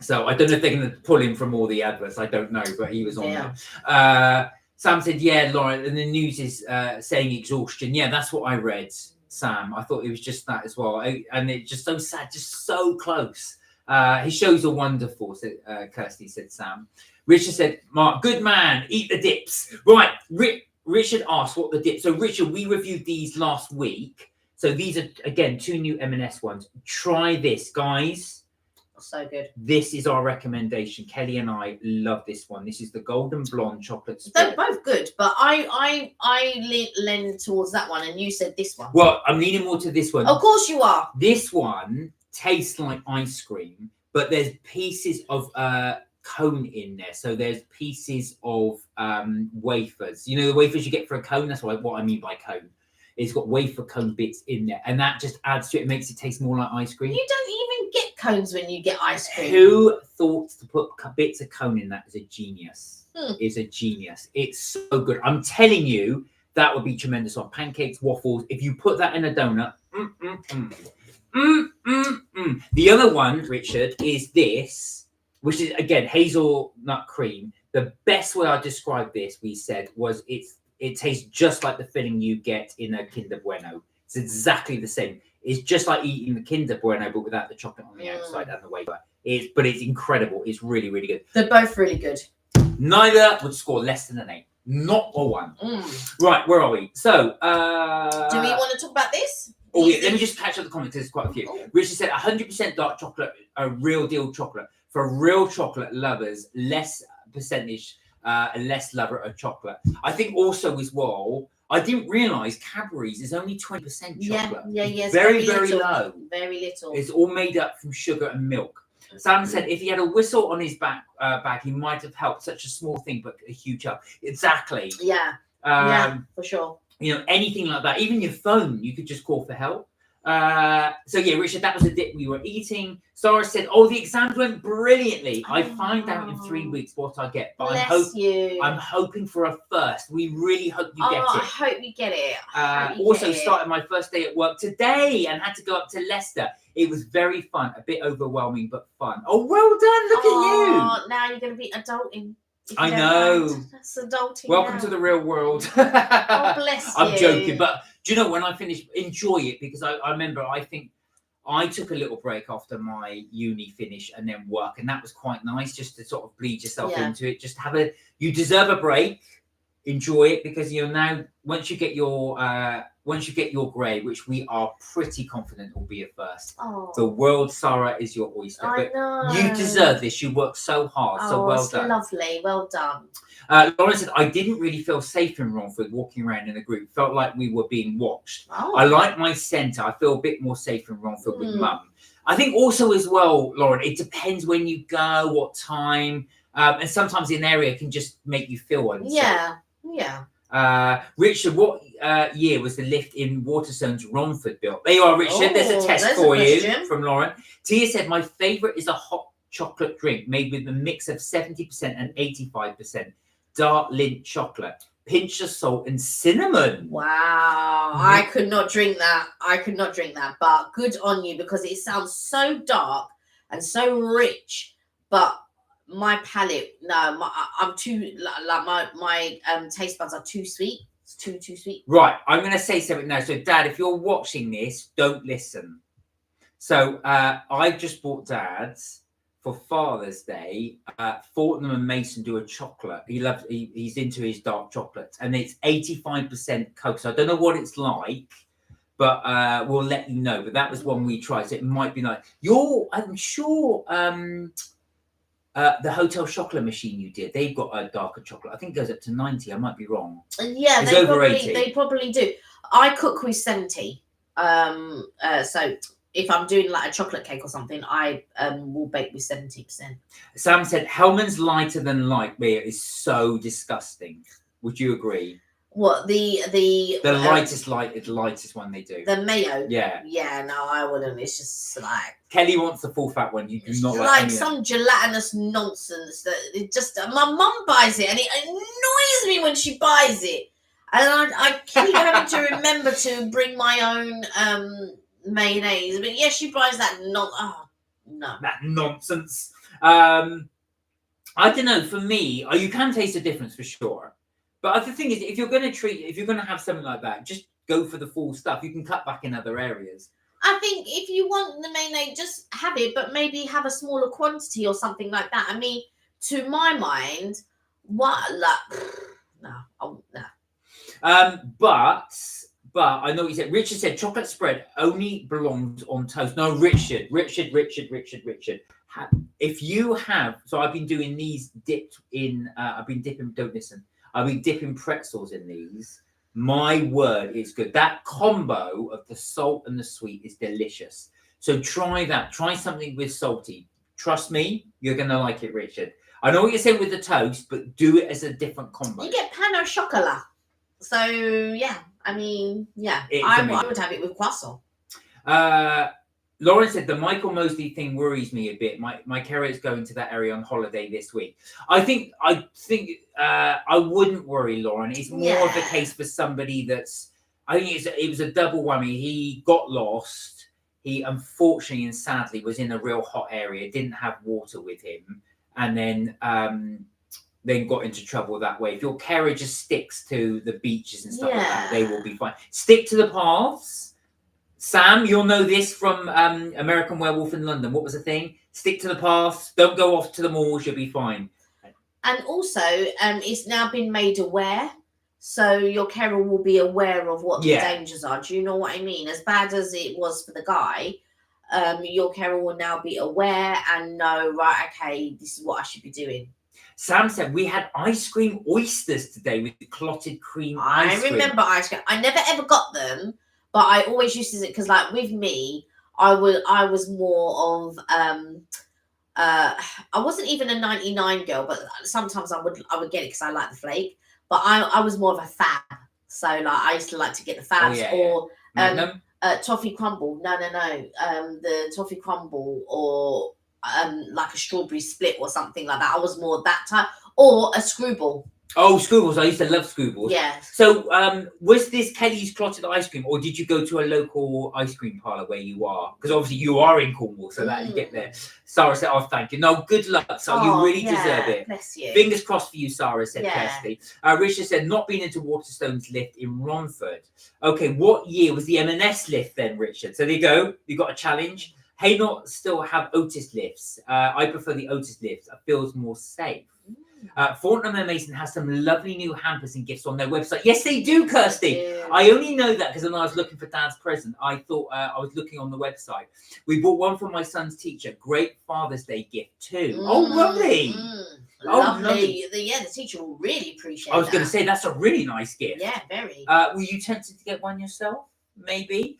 So I don't know if they're going to pull him from all the adverts. I don't know, but he was on there. Sam said, yeah, Lauren, and the news is saying exhaustion. Yeah, that's what I read, Sam. I thought it was just that as well. And it's just so sad, just so close. His shows are wonderful, said Kirsty, said Sam. Richard said, Mark, good man, eat the dips. Right, Richard asked what the dips. So, Richard, we reviewed these last week. So these are, again, 2 new M&S ones. Try this, guys. So good. This is our recommendation. Kelly and I love this one. This is the golden blonde chocolate spread. They're both good, but I lean towards that one, and you said this one. Well, I'm leaning more to this one. Of course you are. This one tastes like ice cream, but there's pieces of cone in there. So there's pieces of wafers. You know the wafers you get for a cone? That's what I mean by cone. It's got wafer cone bits in there, and that just adds to it. It makes it taste more like ice cream. You don't even get cones when you get ice cream. Who thought to put bits of cone in that is a genius? Is a genius. It's so good. I'm telling you, that would be tremendous on pancakes, waffles. If you put that in a donut, The other one, Richard, is this, which is again hazelnut cream. The best way I described this, we said, was it tastes just like the filling you get in a Kinder Bueno. It's exactly the same. It's just like eating the Kinder Bueno, but without the chocolate on the outside and the wafer. But it's incredible. It's really, really good. They're both really good. Neither would score less than an 8. not a one. Right, where are we? So, do we want to talk about this? Oh, yeah, let me just catch up the comments. There's quite a few. Richard said 100% dark chocolate, a real deal chocolate. For real chocolate lovers, less percentage, less lover of chocolate. I think also as well, I didn't realise Cadbury's is only 20% chocolate. Yeah. Very, very low. Very little. It's all made up from sugar and milk. Sam said if he had a whistle on his bag, he might have helped. Such a small thing, but a huge help. Exactly. Yeah. Yeah, for sure. You know, anything like that. Even your phone, you could just call for help. So yeah, Richard, that was a dip we were eating. Sarah said, "Oh, the exams went brilliantly. I find out in 3 weeks what I get, but I'm hoping for a first. We really hope you get it. I hope you get it. Also, started my first day at work today and had to go up to Leicester. It was very fun, a bit overwhelming, but fun. Oh, well done! Look at you. Now you're going to be adulting. I know. That's adulting. Welcome to the real world. Oh, bless you. I'm joking, but do you know when I finish, enjoy it, because I remember I think I took a little break after my uni finish and then work, and that was quite nice just to sort of bleed yourself into it. Just you deserve a break, enjoy it, because you're now once you get your grade, which we are pretty confident will be a first. The world, Sarah, is your oyster. I know. You deserve this. You worked so hard. So well done. Lovely. Well done. Lauren said, I didn't really feel safe in Romford walking around in a group. Felt like we were being watched. I like my centre. I feel a bit more safe in Romford with Mum. I think also as well, Lauren, it depends when you go, what time. And sometimes an area can just make you feel unsafe. Yeah. Richard, what year was the lift in Waterstones Romford built? There you are, Richard. There's a test for you from Lauren. Tia said, my favourite is a hot chocolate drink made with a mix of 70% and 85%. Dark Lindt chocolate, pinch of salt and cinnamon. Wow. I could not drink that. But good on you, because it sounds so dark and so rich. But my palate, I'm too, like my taste buds are too sweet. It's too sweet. Right. I'm going to say something now. So, Dad, if you're watching this, don't listen. So, I've just bought Dad's for Father's Day. Fortnum and Mason do a chocolate. He's into his dark chocolates, and it's 85% cocoa. So I don't know what it's like, but we'll let you know. But that was one we tried. So it might be like I'm sure the Hotel Chocolate machine you did, they've got a darker chocolate. I think it goes up to 90. I might be wrong. Yeah, they probably do. I cook with 70. So if I'm doing like a chocolate cake or something, I will bake with 70%. Sam said Hellman's lighter than light beer is so disgusting. Would you agree? What the lightest one they do? The mayo. Yeah. Yeah, no, I wouldn't. It's just like Kelly wants the full fat one. You do not like some gelatinous nonsense that it just. My mum buys it, and it annoys me when she buys it, and I keep having to remember to bring my own mayonnaise. But yeah, she buys that that nonsense. I don't know. For me, you can taste the difference for sure. But the thing is, if you're going to have something like that, just go for the full stuff. You can cut back in other areas. I think if you want the mayonnaise, just have it, but maybe have a smaller quantity or something like that. I mean, to my mind, no. But I know what you said. Richard said chocolate spread only belongs on toast. No, Richard. If you have, so I've been doing these dipped in. I've been dipping. Don't listen. I've been dipping pretzels in these. My word, it's good. That combo of the salt and the sweet is delicious. So try that. Try something with salty. Trust me, you're going to like it, Richard. I know what you're saying with the toast, but do it as a different combo. You get pain au chocolat. So, yeah. I mean, yeah. I would have it with croissant. Lauren said the Michael Mosley thing worries me a bit. My carrot's going to that area on holiday this week. I think I wouldn't worry, Lauren. It's more of a case for somebody that's. I think it was a double whammy. He got lost. He unfortunately and sadly was in a real hot area. Didn't have water with him, and then got into trouble that way. If your carer just sticks to the beaches and stuff like that, they will be fine. Stick to the paths. Sam, you'll know this from American Werewolf in London. What was the thing? Stick to the paths. Don't go off to the malls. You'll be fine. And also, it's now been made aware. So your carer will be aware of what the dangers are. Do you know what I mean? As bad as it was for the guy, your carer will now be aware and know, right, okay, this is what I should be doing. Sam said we had ice cream oysters today with clotted cream ice cream. I remember ice cream. I never ever got them, but I always used to say, because like with me, I was more of I wasn't even a 99 girl, but sometimes I would get it because I like the flake. But I was more of a fab. So like I used to like to get the fabs or toffee crumble. No. The toffee crumble or like a strawberry split or something like that. I was more that type, or a screwball. Oh, screwballs. I used to love screwballs. Yeah. So was this Kelly's clotted ice cream, or did you go to a local ice cream parlour where you are? Because obviously you are in Cornwall, so that you get there. Sarah said, oh, thank you. No, good luck, Sarah. You really deserve it. Bless you. Fingers crossed for you, Sarah, said Kirsty. Richard said, not been into Waterstone's lift in Romford. Okay, what year was the M&S lift then, Richard? So there you go. You got a challenge. Hainault still have Otis lifts. I prefer the Otis lifts. It feels more safe. Fortnum and Mason has some lovely new hampers and gifts on their website. Yes, they do, Kirsty. Yeah. I only know that because when I was looking for Dad's present, I thought I was looking on the website. We bought one for my son's teacher. Great Father's Day gift too. Oh, lovely. Lovely. The teacher will really appreciate it. I was going to say, that's a really nice gift. Yeah, very. Were you tempted to get one yourself? Maybe.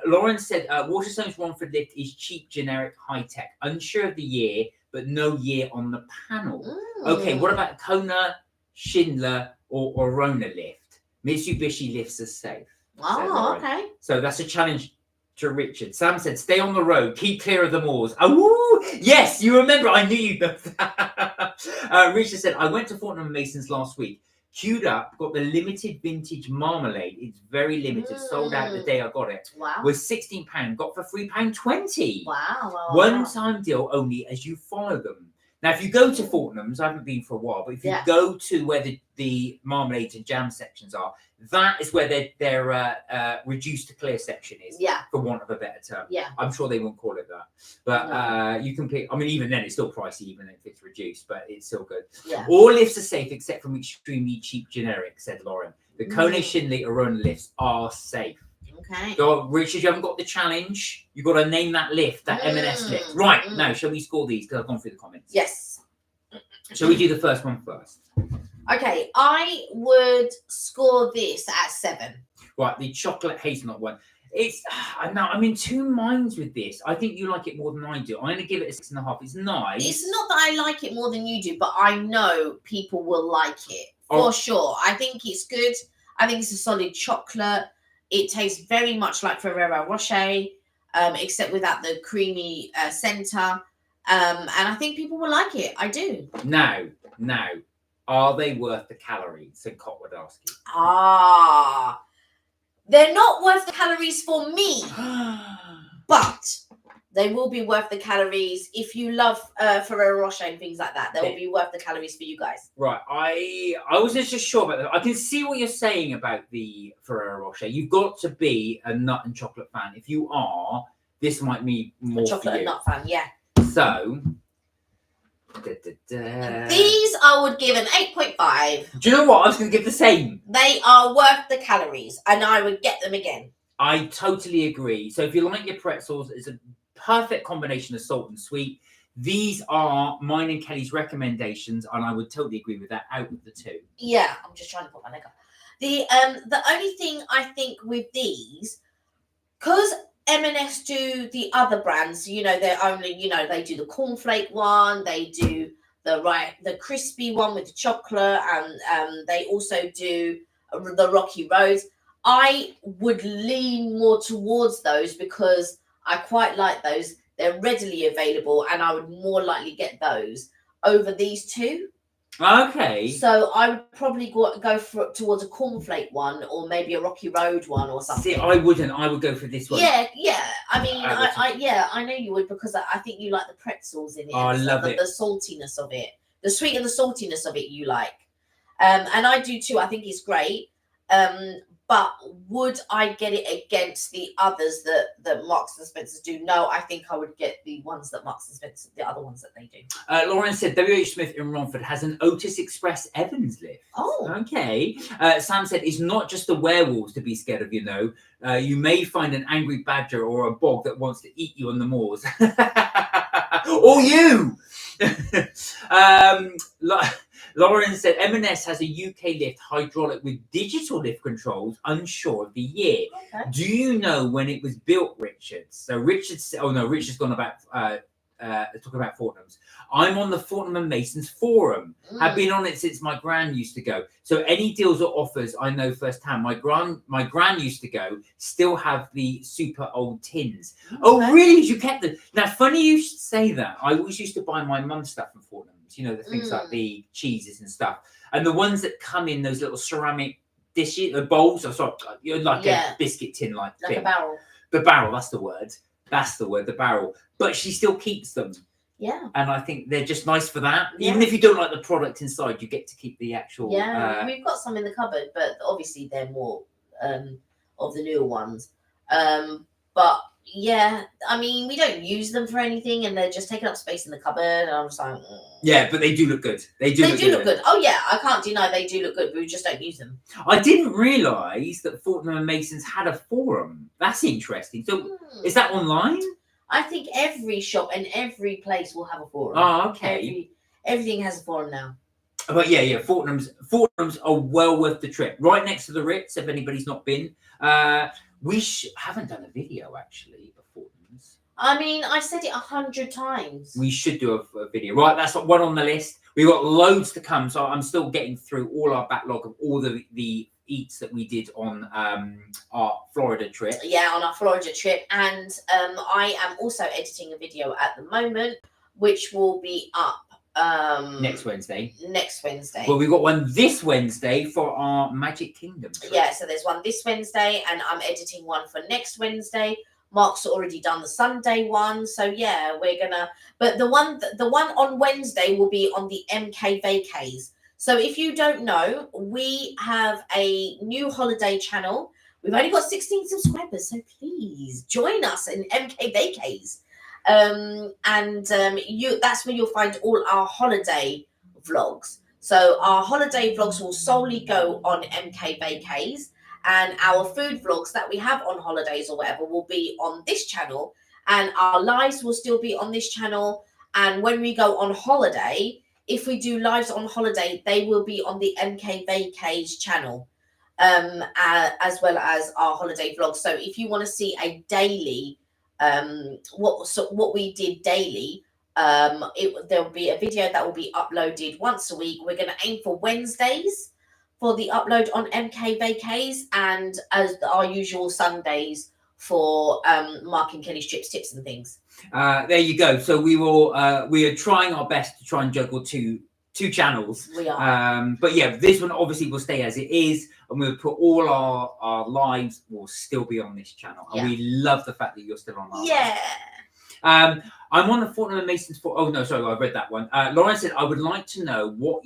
Lauren said, Waterstone's Romford lift is cheap, generic, high-tech. Unsure of the year, but no year on the panel. Okay, what about Kona, Schindler, or Orona lift? Mitsubishi lifts are safe. Oh, okay. So that's a challenge to Richard. Sam said, stay on the road, keep clear of the moors. Oh, yes, you remember. I knew you'd know that. Richard said, I went to Fortnum & Mason's last week. Queued up, got the limited vintage marmalade. It's very limited. Sold out the day I got it. Wow. Was £16. Got for £3.20. Wow. One-time deal only as you follow them. Now, if you go to Fortnum's, I haven't been for a while, but if you go to where the marmalades and jam sections are, that is where their reduced to clear section is. Yeah. For want of a better term. Yeah. I'm sure they won't call it that. But you can pick, I mean, even then it's still pricey, even if it's reduced, but it's still good. Yeah. All lifts are safe except from extremely cheap generic, said Lauren. The Kone Shinley Arona lifts are safe. Okay. So, Richard, you haven't got the challenge. You've got to name that lift, that M&S lift. Right, now, shall we score these? Because I've gone through the comments. Yes. Shall we do the first one first? Okay, I would score this at 7. Right, the chocolate hazelnut one. I'm in two minds with this. I think you like it more than I do. I'm going to give it a 6.5. It's nice. It's not that I like it more than you do, but I know people will like it for sure. I think it's good. I think it's a solid chocolate. It tastes very much like Ferrero Rocher, except without the creamy centre. And I think people will like it. I do. Now, are they worth the calories? St. Cot would ask you. They're not worth the calories for me, but they will be worth the calories if you love Ferrero Rocher and things like that. They will be worth the calories for you guys. Right. I wasn't just sure about that. I can see what you're saying about the Ferrero Rocher. You've got to be a nut and chocolate fan. If you are, this might be more chocolate and nut fan, yeah. So, these I would give an 8.5. Do you know what? I was going to give the same. They are worth the calories, and I would get them again. I totally agree. So if you like your pretzels, it's a perfect combination of salt and sweet. These are mine and Kelly's recommendations, and I would totally agree with that out of the two. Yeah, I'm just trying to put my leg up. The only thing I think with these, because M&S do the other brands, they're only, they do the cornflake one, they do the crispy one with the chocolate, and they also do the Rocky Roads. I would lean more towards those because I quite like those. They're readily available, and I would more likely get those over these two. Okay. So I would probably go towards a cornflake one, or maybe a Rocky Road one, or something. See, I wouldn't. I would go for this one. Yeah. I mean, I know you would, because I think you like the pretzels in it. Oh, I love it. The saltiness of it, the sweet and the saltiness of it, you like. And I do too. I think it's great. But would I get it against the others that Marks and Spencer do? No, I think I would get the ones that Marks and Spencer, the other ones that they do. Lauren said WH Smith in Romford has an Otis Express Evans lift. Oh, okay. Sam said it's not just the werewolves to be scared of, you know. You may find an angry badger or a bog that wants to eat you on the moors. Or you! Lauren said M&S has a UK lift hydraulic with digital lift controls, unsure of the year. okay. Do you know when it was built, Richard? So Richard's gone about talking about Fortnum's. I'm on the Fortnum and Mason's forum. Have been on it since my gran used to go. So any deals or offers I know firsthand. My gran used to go. Still have the super old tins. Oh, really? You kept them? Now, funny you should say that. I always used to buy my mum's stuff from Fortnum's. You know, the things like the cheeses and stuff, and the ones that come in those little ceramic dishes, bowls. Or sorry, like a biscuit tin like thing. A barrel. The barrel. That's the word. That's the word. The barrel. But she still keeps them. Yeah. And I think they're just nice for that. Even if you don't like the product inside, you get to keep the actual. Yeah, we've got some in the cupboard, but obviously they're more of the newer ones. But yeah, I mean, we don't use them for anything, and they're just taking up space in the cupboard. And I'm just like, yeah, but they do look good. They do look good. Oh yeah, I can't deny they do look good, but we just don't use them. I didn't realise that Fortnum and Mason's had a forum. That's interesting. So is that online? I think every shop and every place will have a forum. Oh, okay. Everything has a forum now. But yeah, Fortnum's are well worth the trip. Right next to the Ritz, if anybody's not been. We haven't done a video actually of Fortnum's. I mean, I said it 100 times. We should do a video. Right, that's one on the list. We've got loads to come, so I'm still getting through all our backlog of all the eats that we did on our Florida trip. Yeah, on our Florida trip. And I am also editing a video at the moment, which will be up next Wednesday. Well, we've got one this Wednesday for our Magic Kingdom trip. Yeah, so there's one this Wednesday, and I'm editing one for next Wednesday. Mark's already done the Sunday one, so yeah, we're gonna. But the one on Wednesday will be on the MK Vacays. So if you don't know, we have a new holiday channel. We've only got 16 subscribers, so please join us in MK Vacays. That's where you'll find all our holiday vlogs. So our holiday vlogs will solely go on MK Vacays, and our food vlogs that we have on holidays or whatever will be on this channel, and our lives will still be on this channel. And when we go on holiday, if we do lives on holiday, they will be on the MK Vacays channel, as well as our holiday vlogs. So if you want to see a daily what we did daily, there'll be a video that will be uploaded once a week. We're going to aim for Wednesdays for the upload on MK Vacays, and as our usual Sundays for Mark and Kelly's trips, tips and things. There you go. So we are trying our best to try and juggle two channels. We are. But yeah, this one obviously will stay as it is, and we'll put all our lives will still be on this channel. And we love the fact that you're still on our lives. I'm on the Fortnum and Mason's I read that one. Lauren said, I would like to know what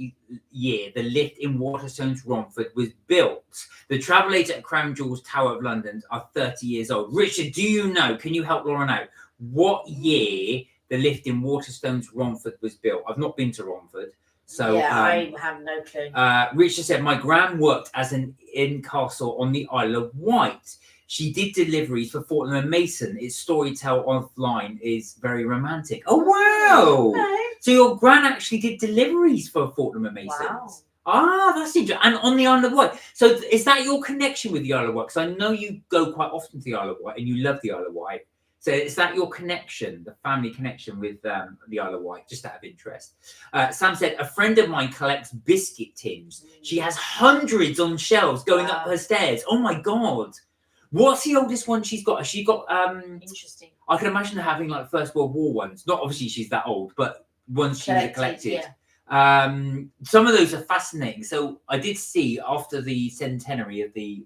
year the lift in Waterstones Romford was built. The travel agent at Crown Jewel's Tower of London are 30 years old. Richard, do you know? Can you help Lauren out? What year the lift in Waterstones Romford was built? I've not been to Romford. So I have no clue. Richard said, my gran worked as an in-castle on the Isle of Wight. She did deliveries for Fortnum and Mason. Its storytell offline is very romantic. Oh, wow. Okay. So your gran actually did deliveries for Fortnum and Mason. Wow. Ah, that's interesting. And on the Isle of Wight. So is that your connection with the Isle of Wight? Because I know you go quite often to the Isle of Wight and you love the Isle of Wight. So is that your connection, the family connection with the Isle of Wight, just out of interest? Sam said, a friend of mine collects biscuit tins. She has hundreds on shelves going up her stairs. Oh, my God. What's the oldest one she's got? Has she got... Interesting. I can imagine her having, like, First World War ones. Not obviously she's that old, but ones she collected. Yeah. Some of those are fascinating. So I did see, after the centenary of the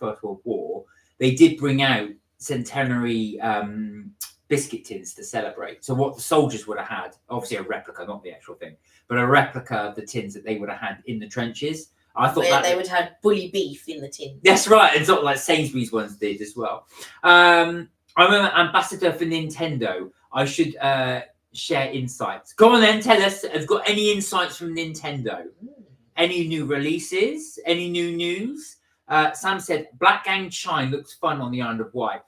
First World War, they did bring out centenary biscuit tins to celebrate. So what the soldiers would have had, obviously a replica, not the actual thing, but a replica of the tins that they would have had in the trenches. I thought where that they would have bully beef in the tin. that's right, and sort of like Sainsbury's ones did as well. I remember ambassador for Nintendo. I should share insights. Go on then, tell us. Have you got any insights from Nintendo? Any new releases? Any new news? Sam said Black Gang Chine looks fun on the Island of Wight.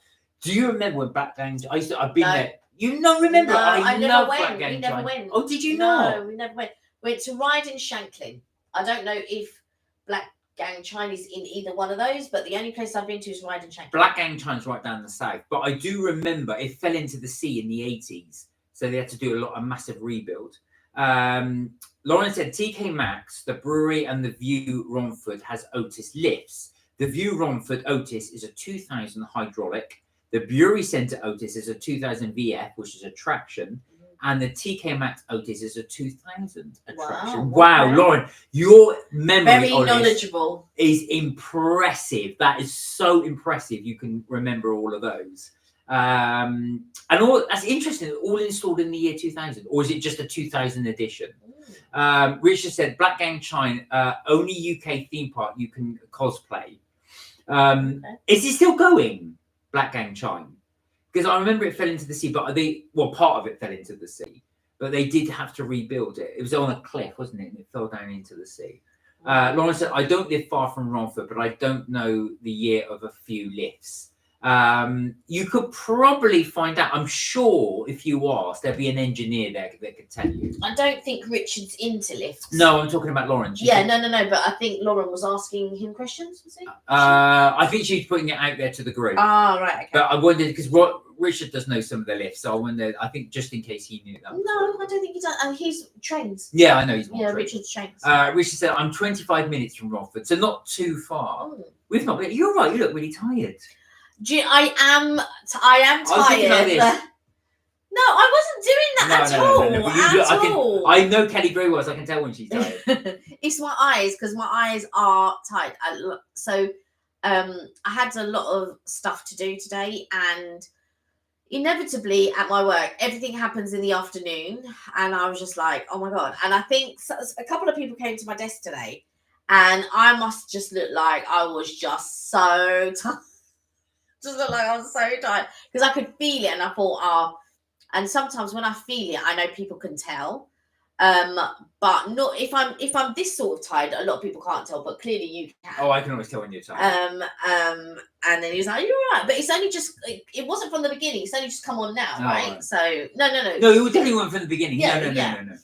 Do you remember when Black Gang? I've been there. You not remember? No, I never love went. Black Gang We never Chine. went. Oh, did you No, not? we never went. Went to Ride in Shanklin. I don't know if Black Gang Chine is in either one of those, but the only place I've been to is Ride in Shanklin. Black Gang Chine's right down the south, but I do remember it fell into the sea in the 80s, so they had to do a massive rebuild. Lauren said TK Maxx, the brewery, and the View Romford has Otis lifts. The View Romford Otis is a 2000 hydraulic. The Bury Centre Otis is a 2000 VF, which is a traction. And the TK Maxx Otis is a 2000 attraction. Wow, okay. Lauren, your memory Very on knowledgeable. is impressive. That is so impressive. You can remember all of those. And all that's interesting. All installed in the year 2000, or is it just a 2000 edition? Richard said Black Gang Chine, only UK theme park you can cosplay. Is it still going, Black Gang Chine? Because I remember it fell into the sea, but part of it fell into the sea, but they did have to rebuild it. It was on a cliff, wasn't it? And it fell down into the sea. Lauren said, I don't live far from Romford, but I don't know the year of a few lifts. You could probably find out. I'm sure if you asked, there'd be an engineer there that could tell you. I don't think Richard's into lifts. No, I'm talking about Lauren. No. But I think Lauren was asking him questions, was he? I think she's putting it out there to the group. Ah, right, okay. But I wondered, because Richard does know some of the lifts, so I wonder, I think just in case he knew that. No, I don't think he does. And he's trains. Yeah, I know he's more Yeah, trained. Richard's trains. Richard said, I'm 25 minutes from Romford, so not too far. We've not been, you're right, you look really tired. I am tired. No, I wasn't doing that at all. I know Kelly very well, so I can tell when she's tired. It's my eyes, because my eyes are tired. I had a lot of stuff to do today, and inevitably at my work, everything happens in the afternoon, and I was just like, oh my God. And I think a couple of people came to my desk today, and I must just look like I was just so tired. Just look like I was so tired, because I could feel it, and I thought, and sometimes when I feel it, I know people can tell, but not if I'm this sort of tired. A lot of people can't tell, but clearly you can. Oh, I can always tell when you're tired. And then he was like, "You're right," but it's only just it wasn't from the beginning. It's only just come on now, right? Right. So no. No, you definitely weren't from the beginning. Yeah, No.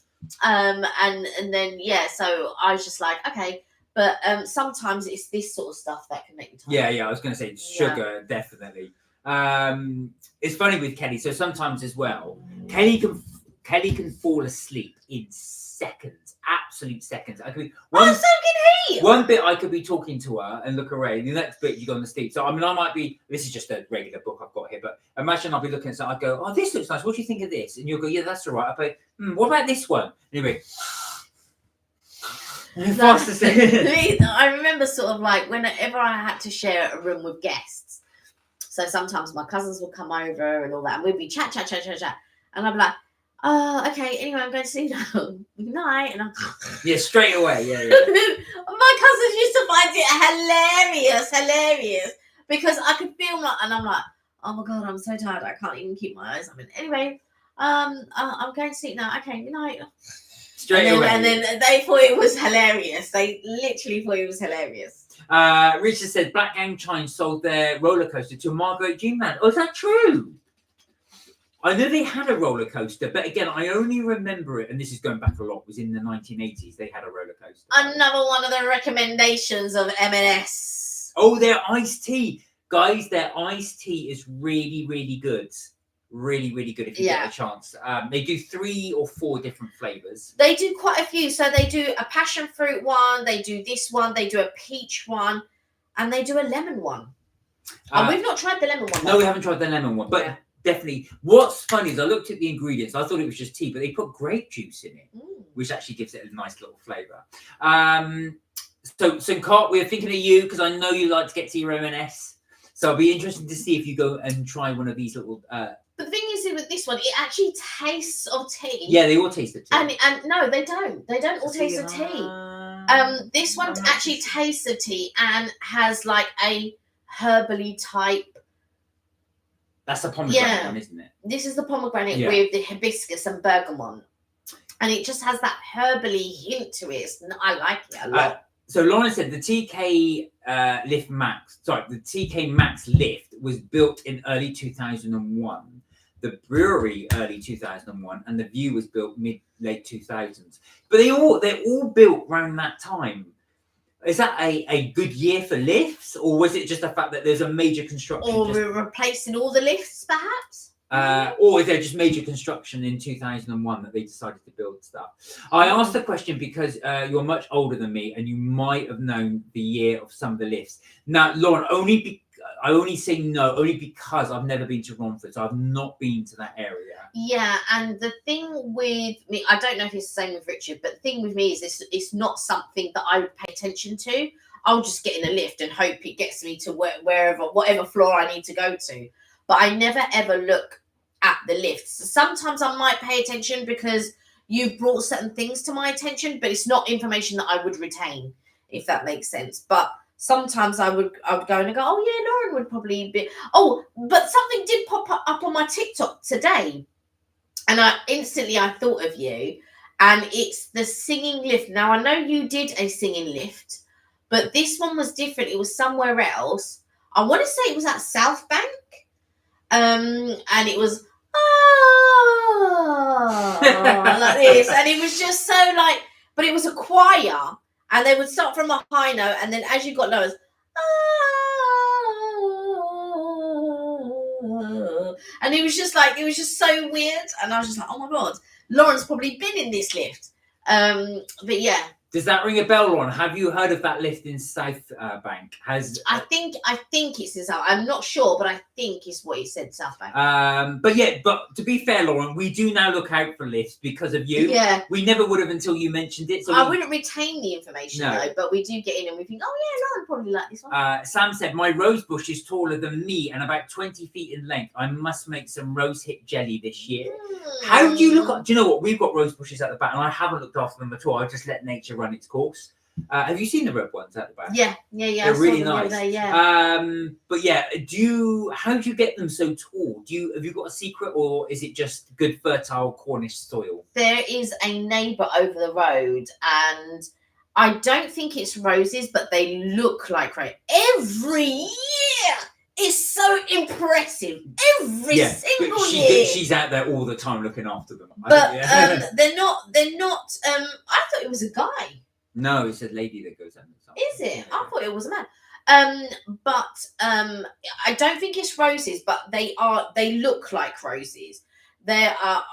And then so I was just like, okay. But sometimes it's this sort of stuff that can make me tired. Yeah, I was going to say sugar, definitely. It's funny with Kelly. So sometimes as well, Kelly can fall asleep in seconds, absolute seconds. I could be So can he. One bit I could be talking to her and look away. The next bit you go on the sleep. So I mean, I might be. This is just a regular book I've got here, but imagine I'll be looking at something. I go, "Oh, this looks nice. What do you think of this?" And you'll go, "Yeah, that's all right." I go, "What about this one?" Anyway. Fast asleep. I remember sort of like whenever I had to share a room with guests. So sometimes my cousins would come over and all that, and we'd be chat. And I'd be like, okay, anyway, I'm going to sleep now. Good night. And I'm straight away. Yeah. My cousins used to find it hilarious. Because I could feel and I'm like, oh my God, I'm so tired. I can't even keep my eyes open. Anyway, I'm going to sleep now. Okay, good night. Straight away. And then they thought it was hilarious. They literally thought it was hilarious. Richard said Black Gang Chine sold their roller coaster to Margaret G-Man. Oh, is that true? I know they had a roller coaster, but again, I only remember it, and this is going back a lot, was in the 1980s. They had a roller coaster. Another one of the recommendations of M&S. Oh, their iced tea. Guys, their iced tea is really, really good. Really, really good if you get a chance. They do 3 or 4 different flavors. They do quite a few. So they do a passion fruit one, they do this one, they do a peach one, and they do a lemon one. And we've not tried the lemon one. No, we haven't tried the lemon one, but definitely. What's funny is I looked at the ingredients. I thought it was just tea, but they put grape juice in it, which actually gives it a nice little flavor. So Sincart, we're thinking of you because I know you like to get to your M&S. So it'll be interesting to see if you go and try one of these little. The thing is with this one, it actually tastes of tea. Yeah, they all taste the tea. And no, they don't. They don't all taste the tea. This one actually tastes of tea and has like a herbally type. That's a pomegranate one, isn't it? This is the pomegranate with the hibiscus and bergamot. And it just has that herbally hint to it. I like it a lot. So Lauren said the TK the TK Maxx lift was built in early 2001. The brewery early 2001, and the View was built late 2000s. But they're all built around that time. Is that a good year for lifts, or was it just the fact that there's a major construction? Or we're replacing all the lifts, perhaps? Or is there just major construction in 2001 that they decided to build stuff? I asked the question because you're much older than me, and you might have known the year of some of the lifts. Now, Lauren, I only say no only because I've never been to Romford, so I've not been to that area. Yeah, and the thing with me, I don't know if it's the same with Richard, but the thing with me is it's not something that I would pay attention to. I'll just get in a lift and hope it gets me to whatever floor I need to go to. But I never ever look at the lifts. Sometimes I might pay attention because you've brought certain things to my attention, but it's not information that I would retain, if that makes sense. But sometimes I would go and go, oh yeah, Lauren would probably be. Oh, but something did pop up on my TikTok today, and I thought of you, and it's the singing lift. Now I know you did a singing lift, but this one was different. It was somewhere else. I want to say it was at South Bank, and it was like this, and it was just so like, but it was a choir. And they would start from a high note, and then as you got lower, and it was just so weird. And I was just like, oh my God, Lauren's probably been in this lift. But yeah. Does that ring a bell, Lauren? Have you heard of that lift in South Bank? I think it's in South. I'm not sure, but I think it's what he said, South Bank. But to be fair, Lauren, we do now look out for lifts because of you. Yeah. We never would have until you mentioned it. So I wouldn't retain the information though, but we do get in and we think, oh yeah, Lauren probably like this one. Sam said, my rose bush is taller than me and about 20 feet in length. I must make some rose hip jelly this year. How do you look? Do you know what? We've got rose bushes at the back, and I haven't looked after them at all. I just let nature run its course. Have you seen the red ones at the back? Yeah. They're really nice. The yeah. But yeah, how do you get them so tall? Have you got a secret, or is it just good fertile Cornish soil? There is a neighbour over the road, and I don't think it's roses, but they look like roses. Every year it's so impressive. Every single year. She's out there all the time looking after them. But they're not. I thought it was a guy. No, it's a lady that goes out. Is it? I thought it was a man. But I don't think it's roses, but they look like roses. They are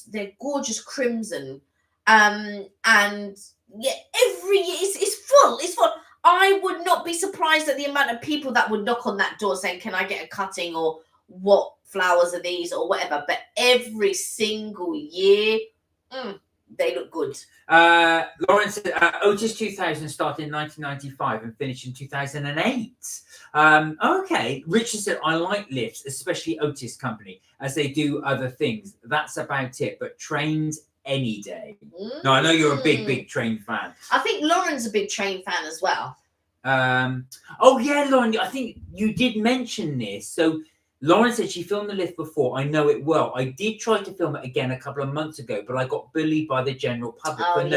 they're gorgeous crimson. And yeah, every year it's full. It's full. I would not be surprised at the amount of people that would knock on that door saying, can I get a cutting, or what flowers are these, or whatever. But every single year, they look good. Lauren said Otis 2000 started in 1995 and finished in 2008. Okay. Richard said, I like lifts, especially Otis Company, as they do other things. That's about it. But trains any day. No, I know you're a big train fan. I think Lauren's a big train fan as well. Oh yeah, Lauren, I think you did mention this. So Lauren said she filmed the lift before. I know it well. I did try to film it again a couple of months ago, but I got bullied by the general public.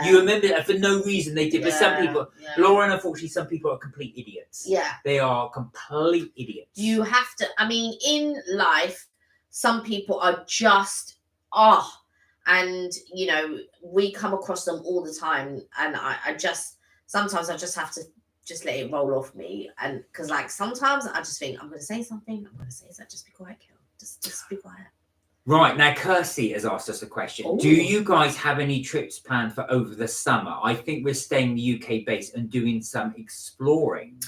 You remember that for no reason they did. But some people, Lauren, unfortunately, some people are complete idiots. Yeah. They are complete idiots. You have to, I mean, in life, some people are just, and, you know, we come across them all the time. And sometimes I just have to just let it roll off me. And because like sometimes I just think I'm going to say something. I'm going to say that. Just be quiet, Kel. Just be quiet. Right. Now, Kirsty has asked us a question. Ooh. Do you guys have any trips planned for over the summer? I think we're staying the UK base and doing some exploring.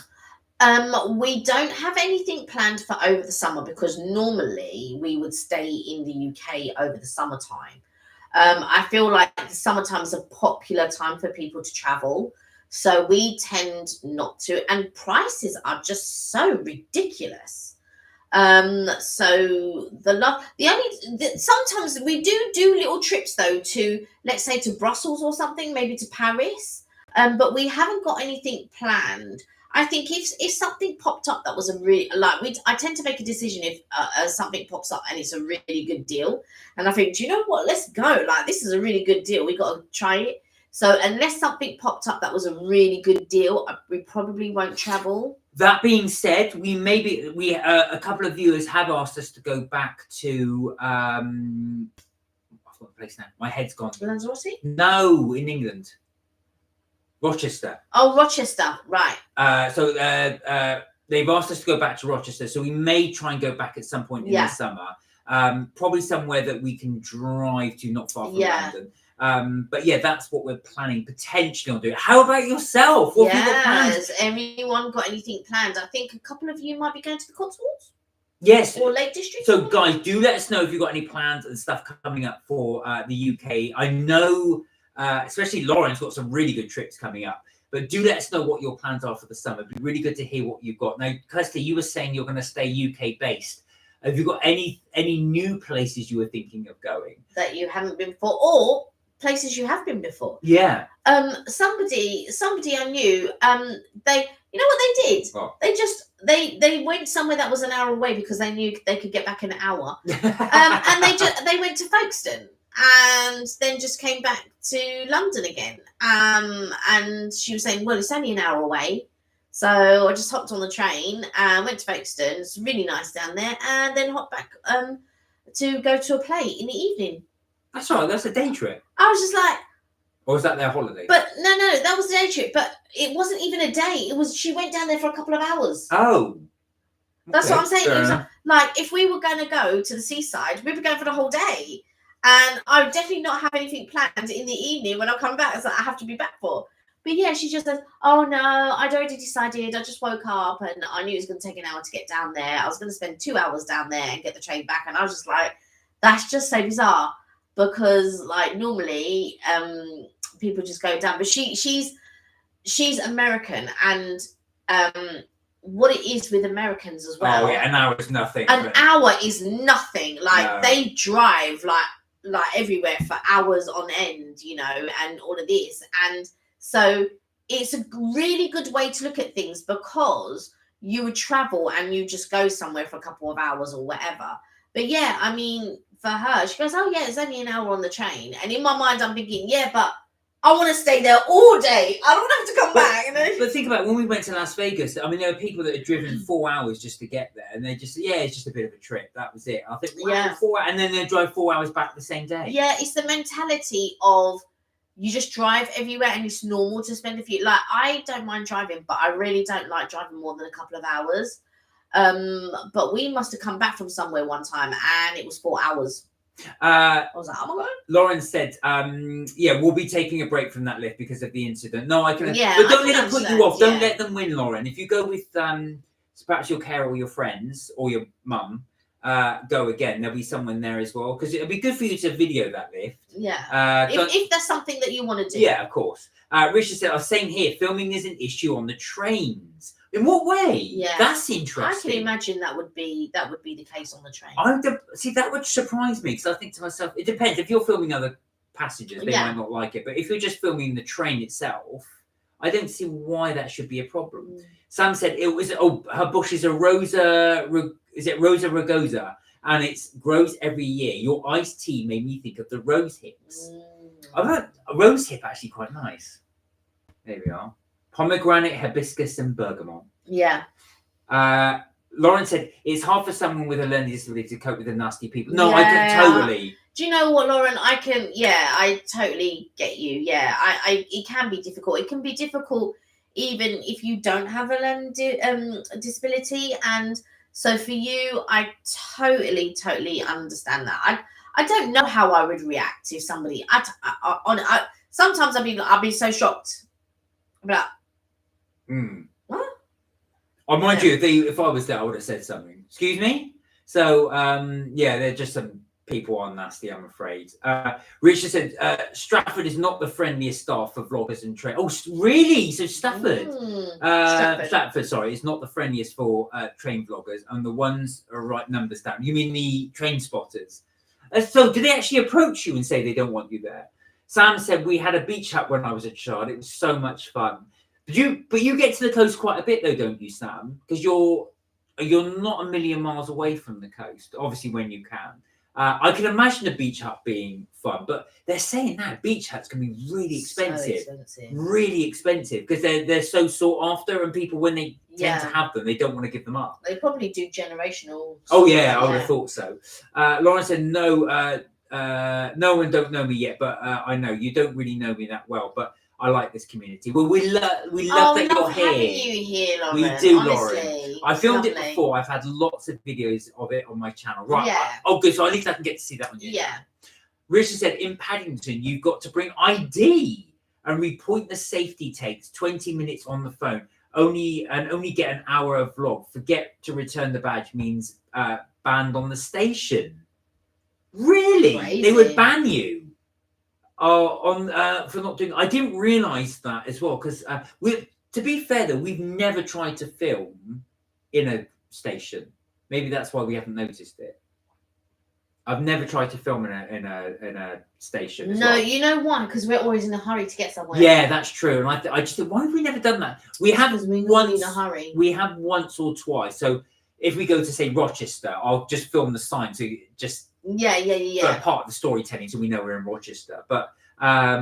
We don't have anything planned for over the summer because normally we would stay in the UK over the summertime. I feel like the summertime is a popular time for people to travel. So we tend not to. And prices are just so ridiculous. So sometimes we do little trips though to, let's say, to Brussels or something, maybe to Paris. But we haven't got anything planned. I think if something popped up that was a really I tend to make a decision if something pops up and it's a really good deal, and I think, do you know what? Let's go. Like, this is a really good deal. We got to try it. So unless something popped up that was a really good deal, we probably won't travel. That being said, a couple of viewers have asked us to go back to I've got the place now. My head's gone. Lanzarote? No, in England. Rochester. Oh, Rochester, right. So they've asked us to go back to Rochester, so we may try and go back at some point in the summer. Probably somewhere that we can drive to, not far from London. But yeah, that's what we're planning potentially on doing. How about yourself? What have you got planned? Has anyone got anything planned? I think a couple of you might be going to the Cotswolds. Yes. Or Lake District. So guys, do let us know if you've got any plans and stuff coming up for the UK. I know especially Lauren's got some really good trips coming up. But do let us know what your plans are for the summer. It'd be really good to hear what you've got. Now, Kirsty, you were saying you're going to stay UK based. Have you got any new places you were thinking of going that you haven't been before, or places you have been before? Yeah. Somebody I knew. They, you know what they did? Oh. They went somewhere that was an hour away because they knew they could get back in an hour. And they went to Folkestone and then just came back to London again. And she was saying, well, it's only an hour away. So I just hopped on the train and went to Folkestone. It's really nice down there. And then hopped back to go to a play in the evening. That's right. That's a day trip. I was just like... Or was that their holiday? But no, that was a day trip. But it wasn't even a day. It was, she went down there for a couple of hours. Oh. Okay. That's what I'm saying. It was like, if we were going to go to the seaside, we were going for the whole day. And I would definitely not have anything planned in the evening when I come back. It's like I have to be back for. But yeah, she just says, oh no, I'd already decided. I just woke up and I knew it was going to take an hour to get down there. I was going to spend 2 hours down there and get the train back. And I was just like, that's just so bizarre. Because like normally people just go down. But she's American, and what it is with Americans as well. Oh yeah, an hour is nothing. An hour is nothing. Like they drive like everywhere for hours on end, you know, and all of this. And so it's a really good way to look at things, because you would travel and you just go somewhere for a couple of hours or whatever. But yeah, I mean, for her, she goes, oh yeah, it's only an hour on the train. And in my mind, I'm thinking, yeah, but I want to stay there all day. I don't have to come back. You know? But think about it, when we went to Las Vegas, I mean, there are people that had driven 4 hours just to get there. And they just, yeah, it's just a bit of a trip. That was it. I think, wow, 4 hours. And then they drive 4 hours back the same day. Yeah, it's the mentality of you just drive everywhere and it's normal to spend a few. Like, I don't mind driving, but I really don't like driving more than a couple of hours. But we must have come back from somewhere one time and it was 4 hours. I was like, oh my God. Lauren said, yeah, we'll be taking a break from that lift because of the incident. No, I can. Yeah, but don't let them put you off. Yeah. Don't let them win, Lauren. If you go with perhaps your carer or your friends or your mum, go again. There'll be someone there as well, because it'll be good for you to video that lift. Yeah. If there's something that you want to do. Yeah, of course. Richard said, same here. Filming is an issue on the trains. In what way? Yeah, that's interesting. I can imagine that would be the case on the train. See, that would surprise me, because I think to myself, it depends. If you're filming other passengers, they might not like it. But if you're just filming the train itself, I don't see why that should be a problem. Sam said it was. Oh, her bush is a Rosa. Is it Rosa rugosa? And it grows every year. Your iced tea made me think of the rose hips. I've heard a rose hip actually quite nice. There we are. Pomegranate, hibiscus, and bergamot. Yeah. Lauren said it's hard for someone with a learning disability to cope with the nasty people. No, I can totally. Do you know what, Lauren? I totally get you. Yeah, it can be difficult. It can be difficult even if you don't have a learning disability. And so for you, I totally understand that. I don't know how I would react if somebody. Sometimes I'd be so shocked. But what? I mind you, if I was there, I would have said something. Excuse me. So yeah, they're just some people are nasty, I'm afraid. Richard said Stratford is not the friendliest staff for vloggers and train. Oh, really? So Stafford, Stratford, sorry, is not the friendliest for train vloggers, and the ones are right numbers down. You mean the train spotters? So, do they actually approach you and say they don't want you there? Sam said we had a beach hut when I was a child. It was so much fun. But you get to the coast quite a bit though, don't you, Sam? Because you're not a million miles away from the coast. Obviously, when you can. I can imagine a beach hut being fun, but they're saying that beach huts can be really expensive. Really expensive because they're so sought after, and people, when they tend to have them, they don't want to give them up. They probably do generational. Oh yeah, I would have thought so. Lauren said no one don't know me yet, but I know you don't really know me that well, but I like this community. Well, we love that you're here. Having you here, Lauren. We do, honestly. Lauren. I filmed it before. I've had lots of videos of it on my channel. Right. Yeah. Good. So at least I can get to see that on YouTube. Yeah. Richard said, in Paddington, you've got to bring ID and repoint the safety takes. 20 minutes on the phone. Only get an hour of vlog. Forget to return the badge means banned on the station. Really? Crazy. They would ban you. For not doing. I didn't realise that as well, because to be fair though, we've never tried to film in a station. Maybe that's why we haven't noticed it. I've never tried to film in a station. No, well. You know why? Because we're always in a hurry to get somewhere. Yeah, that's true. And I just think, why have we never done that? We have once in a hurry. We have once or twice. So if we go to say Rochester, I'll just film the sign to just. For part of the storytelling, so we know we're in Rochester. But I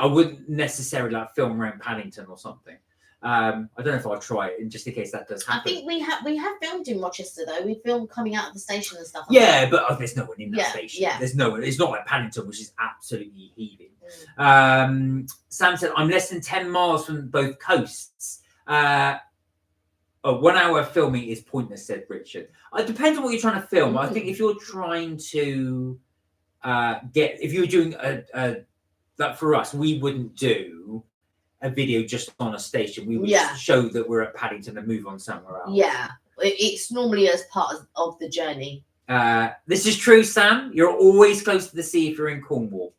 wouldn't necessarily like film around Paddington or something. I don't know if I'll try it, just in case that does happen. I think we have filmed in Rochester though. We filmed coming out of the station and stuff. But there's no one in that station. Yeah. There's no one. It's not like Paddington, which is absolutely heaving. Sam said, "I'm less than 10 miles from both coasts." 1 hour filming is pointless, said Richard. It depends on what you're trying to film. I think if you're trying to if you're doing that for us, we wouldn't do a video just on a station. We would show that we're at Paddington and move on somewhere else. Yeah, it's normally as part of the journey. This is true, Sam. You're always close to the sea if you're in Cornwall.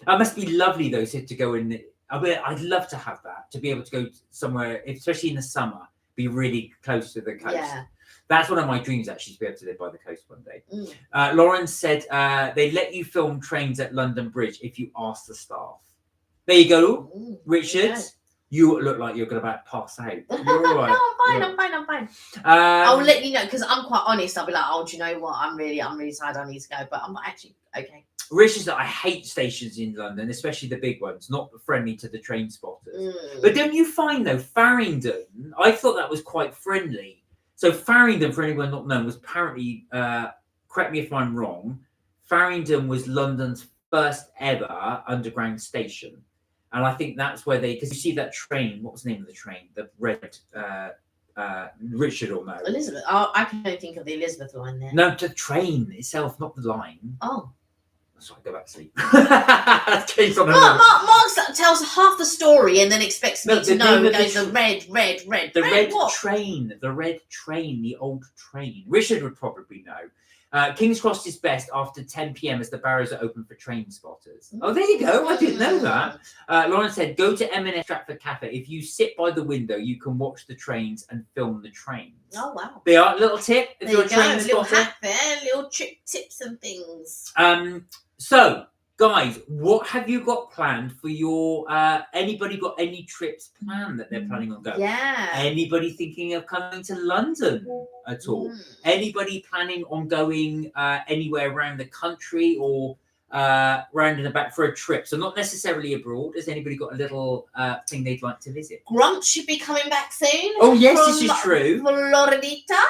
That must be lovely, though, to go in. I'd love to have that, to be able to go somewhere, especially in the summer, be really close to the coast. Yeah. That's one of my dreams, actually, to be able to live by the coast one day. Lauren said they let you film trains at London Bridge if you ask the staff. There you go, Richard. Yeah. You look like you're going to pass out. You're all right. No, I'm fine. I'll let you know, because I'm quite honest. I'll be like, oh, do you know what? I'm really tired. I need to go. But I'm actually okay. Richard said, I hate stations in London, especially the big ones, not friendly to the train spotters. But don't you find, though, Farringdon, I thought that was quite friendly. So Farringdon, for anyone not known, was apparently, correct me if I'm wrong, Farringdon was London's first ever underground station. And I think that's where because you see that train, what was the name of the train? The red, Richard will know. Elizabeth. I can only think of the Elizabeth line there. No, the train itself, not the line. Oh. Sorry, go back to sleep. Mark tells half the story and then expects me to know. And goes the red. The red train, the old train. Richard would probably know. King's Cross is best after 10 p.m. as the barriers are open for train spotters. Oh, there you go. I didn't know that. Lauren said, go to M&S Stratford Cafe. If you sit by the window, you can watch the trains and film the trains. Oh, wow. They are a little tip. If you're a train spotter. Little hack there, little tips and things. So, guys, what have you got planned for your... anybody got any trips planned that they're planning on going? Yeah. Anybody thinking of coming to London at all? Anybody planning on going anywhere around the country or round and about for a trip? So not necessarily abroad. Has anybody got a little thing they'd like to visit? Brunch should be coming back soon. Oh, yes, this is true. Floridita.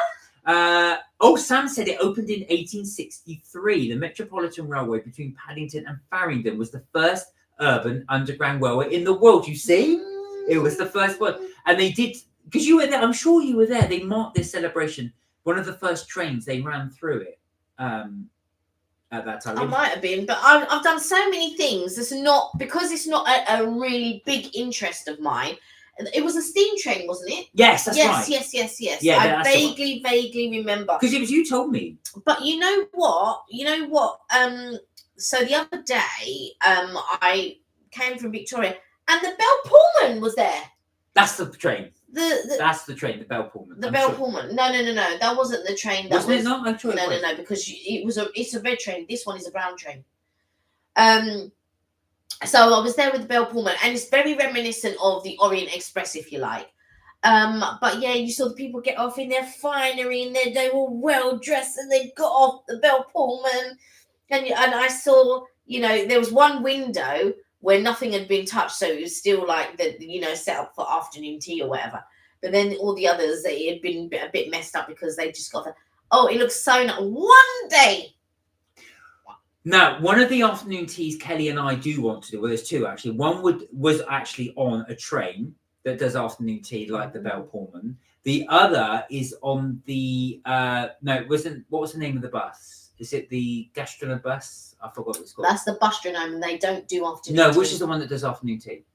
Sam said it opened in 1863. The Metropolitan Railway between Paddington and Farringdon was the first urban underground railway in the world. You see? It was the first one. And they did, because you were there, I'm sure you were there, they marked this celebration. One of the first trains, they ran through it at that time. I might have been, but I've done so many things. Because it's not a really big interest of mine. It was a steam train, wasn't it? Yes, that's right. Yes. Yeah, I that's the one. vaguely remember. Because it was you told me. But you know what? So the other day, I came from Victoria, and the Bell Pullman was there. That's the train. That's the train, the Bell Pullman. The Bell Pullman. No. That wasn't the train. That wasn't it not? I'm sure it was. No, because it's a red train. This one is a brown train. So I was there with the Bell Pullman, and it's very reminiscent of the Orient Express, if you like. But yeah, you saw the people get off in their finery, and they were well dressed, and they got off the Bell Pullman, and I saw, there was one window where nothing had been touched, so it was still like set up for afternoon tea or whatever. But then all the others, it had been a bit messed up because they just got it looks so nice. One day. Now, one of the afternoon teas Kelly and I do want to do, well, there's two actually. One was actually on a train that does afternoon tea like the Bell Pullman. The other is on the, it wasn't, what was the name of the bus? Is it the Gastronome bus? I forgot what it's called. That's the Bustronome, and they don't do afternoon tea. No, which is the one that does afternoon tea?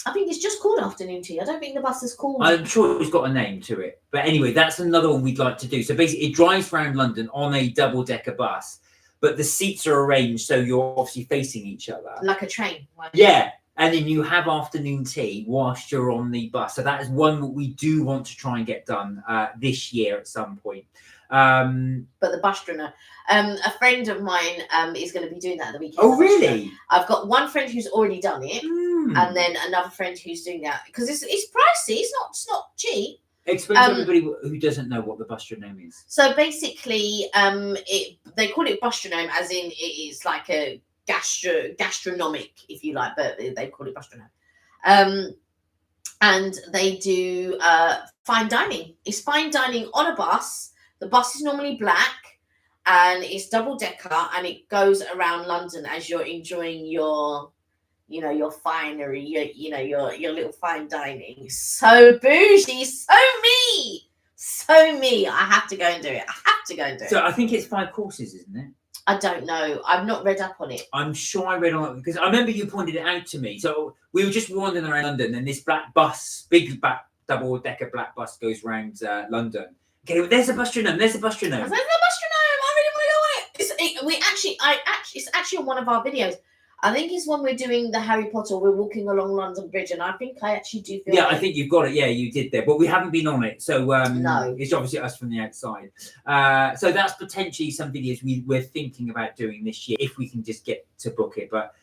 I think it's just called afternoon tea. I don't think the bus is called. I'm sure it's got a name to it. But anyway, that's another one we'd like to do. So basically, it drives around London on a double-decker bus, but the seats are arranged so you're obviously facing each other. Like a train. Right? Yeah. And then you have afternoon tea whilst you're on the bus. So that is one that we do want to try and get done this year at some point. But the Bustronome, a friend of mine is going to be doing that at the weekend. Oh, really? I've got one friend who's already done it, and then another friend who's doing that because it's pricey. It's not cheap. Explain to everybody who doesn't know what the Bustronome is. So basically, they call it Bustronome as in it is like a gastronomic, if you like, but they call it Bustronome. And they do fine dining. It's fine dining on a bus. The bus is normally black, and it's double decker, and it goes around London as you're enjoying your finery, your little fine dining. So bougie, so me. I have to go and do it. So I think it's 5 courses, isn't it? I don't know. I've not read up on it. I'm sure I read on it because I remember you pointed it out to me. So we were just wandering around London, and this black bus, big back double-decker black bus goes around London. Okay, there's a Bustronome. There's a Bustronome. I really want to go on it. It's actually on one of our videos. I think it's when we're doing the Harry Potter. We're walking along London Bridge, and I think I actually do feel. Yeah, I think you've got it. Yeah, you did there, but we haven't been on it, so no, it's obviously us from the outside. So that's potentially some videos we're thinking about doing this year if we can just get to book it. But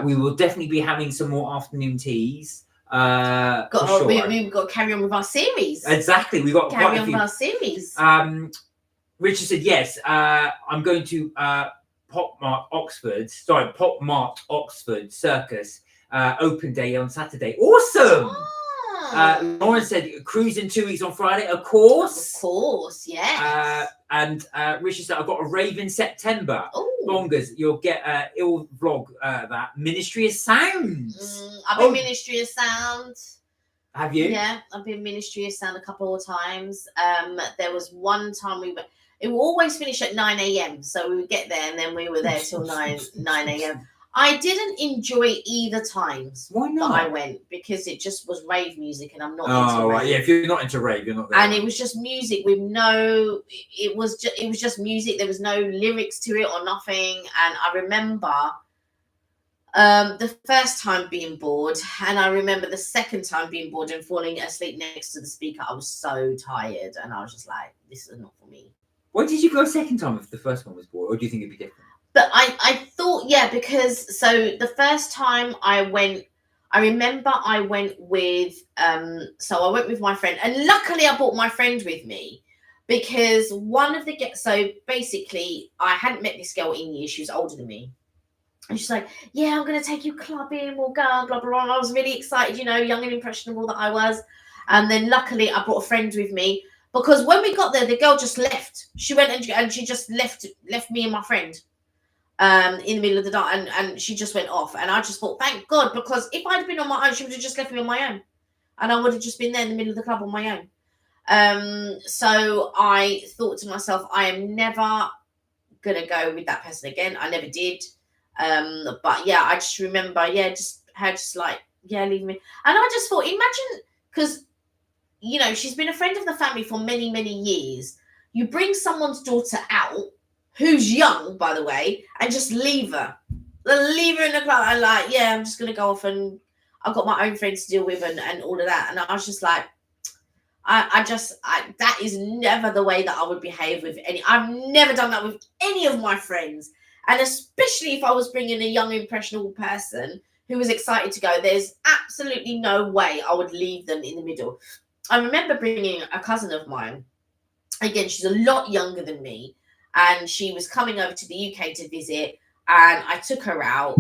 we will definitely be having some more afternoon teas. We've got to carry on with our series. Exactly, we got carry on with our series. Richard said yes. I'm going to Pop Mart Oxford Circus open day on Saturday. Awesome. Lauren said cruise in 2 weeks on Friday. Of course, yes. And Richard said I've got a rave in September. Ooh. Bongers, you'll get it'll vlog that Ministry of Sounds. I've been Ministry of Sound. Have you? Yeah, I've been Ministry of Sound a couple of times. There was one time it will always finish at 9 a.m. So we would get there, and then we were there till 9 a.m. I didn't enjoy either times. Why not? That I went because it just was rave music, and I'm not into rave. Right. Yeah, if you're not into rave, you're not there. And it was just music with no. It was just music. There was no lyrics to it or nothing. And I remember the first time being bored, and I remember the second time being bored and falling asleep next to the speaker. I was so tired, and I was just like, "This is not for me." Why did you go a second time if the first one was bored, or do you think it'd be different? But I thought, yeah, because so the first time I went, I remember I went with, so I went with my friend, and luckily I brought my friend with me because so basically I hadn't met this girl in years. She was older than me. And she's like, yeah, I'm going to take you clubbing, we'll go, blah, blah, blah. And I was really excited, young and impressionable that I was. And then luckily I brought a friend with me because when we got there, the girl just left. She went and she just left me and my friend. In the middle of the night, and she just went off, and I just thought, thank God, because if I'd been on my own, she would have just left me on my own, and I would have just been there in the middle of the club on my own. So I thought to myself, I am never gonna go with that person again. I never did. But yeah, I just remember, just like leave me. And I just thought, imagine, because, you know, she's been a friend of the family for many, many years. You bring someone's daughter out, who's young, by the way, and just leave her. Leave her in the club. And like, yeah, I'm just going to go off and I've got my own friends to deal with and all of that. And I was just like, that is never the way that I would behave with any. I've never done that with any of my friends. And especially if I was bringing a young, impressionable person who was excited to go, there's absolutely no way I would leave them in the middle. I remember bringing a cousin of mine. Again, she's a lot younger than me. And she was coming over to the UK to visit. And I took her out.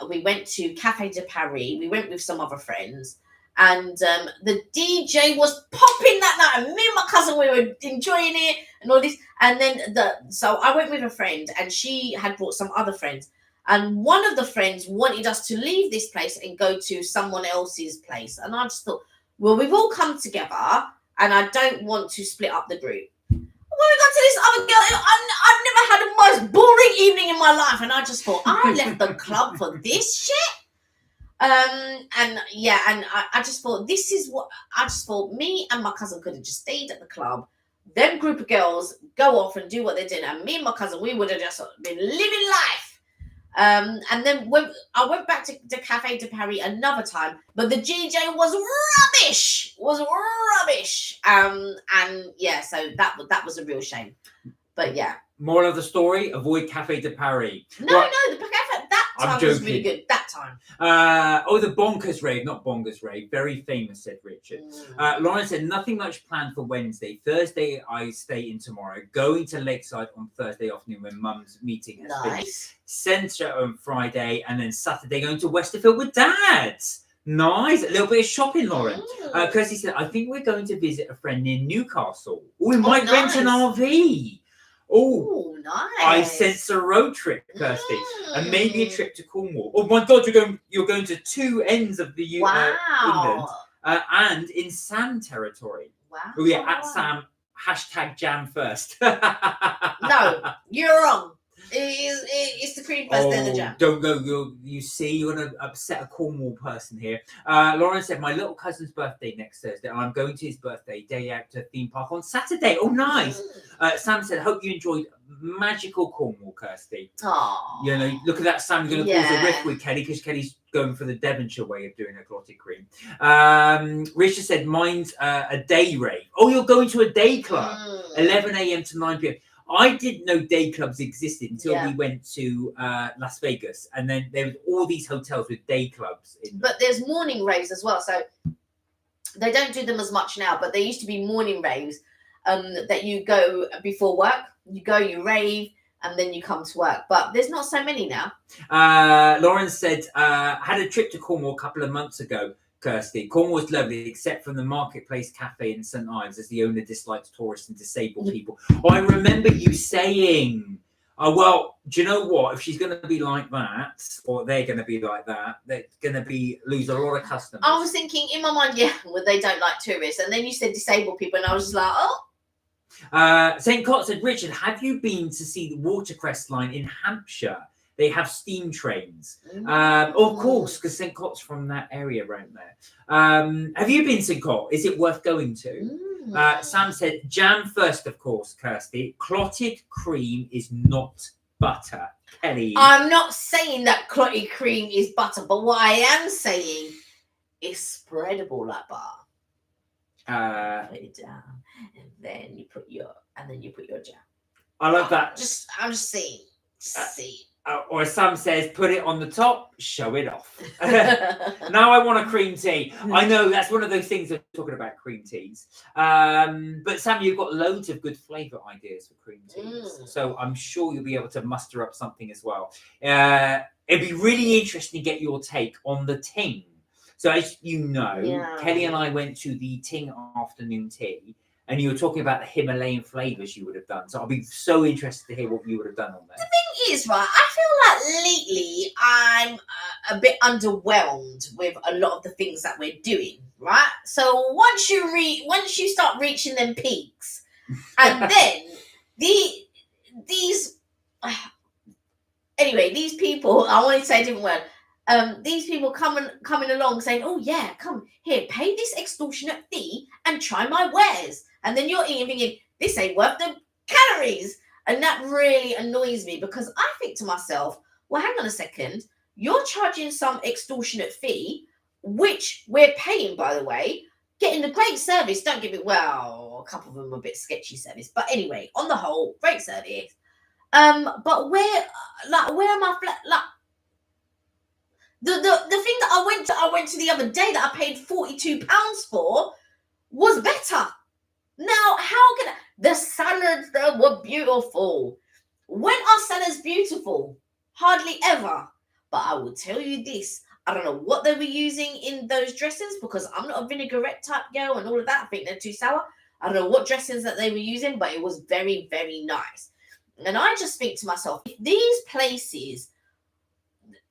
We went to Café de Paris. We went with some other friends. And the DJ was popping that night. And me and my cousin, we were enjoying it and all this. And then, so I went with a friend and she had brought some other friends. And one of the friends wanted us to leave this place and go to someone else's place. And I just thought, well, we've all come together and I don't want to split up the group. When we got to this other girl, I've never had the most boring evening in my life. And I just thought, I left the club for this shit. And I just thought, this is what I just thought. Me and my cousin could have just stayed at the club. Them group of girls go off and do what they're doing, and me and my cousin, we would have just been living life. And then when I went back to the Café de Paris another time, but the DJ was rubbish. And yeah, so that was a real shame. But yeah. Moral of the story: avoid Café de Paris. No, the Café that time was really good. That time. The bonkers rave, not bongers rave. Very famous, said Richard. Lauren said, nothing much planned for Wednesday. Thursday, I stay in tomorrow. Going to Lakeside on Thursday afternoon when Mum's meeting has finished. Centre on Friday, and then Saturday going to Westerfield with Dad. Nice. A little bit of shopping, Lauren. Kirsty said, I think we're going to visit a friend near Newcastle. We might rent an RV. Oh, nice. I sense a road trip, Kirsty, and maybe a trip to Cornwall. Oh my God, you're going to two ends of the England, and in Sam territory. Wow. Oh yeah, at Sam #Jam first. No, you're wrong. It's the cream first, then the jam. Don't go. You see, you're going to upset a Cornwall person here. Lauren said, my little cousin's birthday next Thursday, and I'm going to his birthday day out to a theme park on Saturday. Oh, nice. Sam said, hope you enjoyed magical Cornwall, Kirsty. Aww. You know, look at that, Sam. You're going to cause a riff with Kelly because Kelly's going for the Devonshire way of doing a clotted cream. Richard said, mine's a day rave. Oh, you're going to a day club, 11 a.m. to 9 p.m. I didn't know day clubs existed until we went to Las Vegas, and then there was all these hotels with day clubs. But there's morning raves as well, so they don't do them as much now. But there used to be morning raves that you go before work. You go, you rave, and then you come to work. But there's not so many now. Lauren said, had a trip to Cornwall a couple of months ago. Kirsty, Cornwall's lovely, except from the Marketplace Cafe in St Ives, as the owner dislikes tourists and disabled people. Oh, I remember you saying, well, do you know what? If she's going to be like that, or they're going to be like that, they're going to lose a lot of customers. I was thinking in my mind, well, they don't like tourists. And then you said disabled people, and I was just like, oh. St. Cot said, Richard, have you been to see the Watercress line in Hampshire? They have steam trains. Of course, because St. Cot's from that area around there. Have you been to St. Cot? Is it worth going to? Sam said, jam first, of course, Kirsty. Clotted cream is not butter. Kelly. I'm not saying that clotted cream is butter, but what I am saying is spreadable like butter. Put it down, and then you put your jam. I love that. I'm just saying. See. Or as Sam says, put it on the top, show it off. Now I want a cream tea. I know that's one of those things we're talking about, cream teas. But Sam, you've got loads of good flavour ideas for cream teas. So I'm sure you'll be able to muster up something as well. It'd be really interesting to get your take on the ting. So as you know, Kelly and I went to the ting afternoon tea. And you were talking about the Himalayan flavours you would have done. So I'll be so interested to hear what you would have done on there. The thing is, right, I feel like lately I'm a bit underwhelmed with a lot of the things that we're doing, right? So once you start reaching them peaks, and then these people, I want to say a different word, these people coming along saying, oh yeah, come here, pay this extortionate fee and try my wares. And then you're eating thinking, this ain't worth the calories. And that really annoys me, because I think to myself, well, hang on a second, you're charging some extortionate fee, which we're paying, by the way, getting the great service. Don't give it, well, a couple of them are a bit sketchy service, but anyway, on the whole, great service. But where am I like the thing that I went to the other day that I paid £42 for was better. Now, how can the salads there were beautiful? When are salads beautiful? Hardly ever. But I will tell you this, I don't know what they were using in those dressings, because I'm not a vinaigrette type girl and all of that. I think they're too sour. I don't know what dressings that they were using, but it was very, very nice. And I just think to myself, if these places,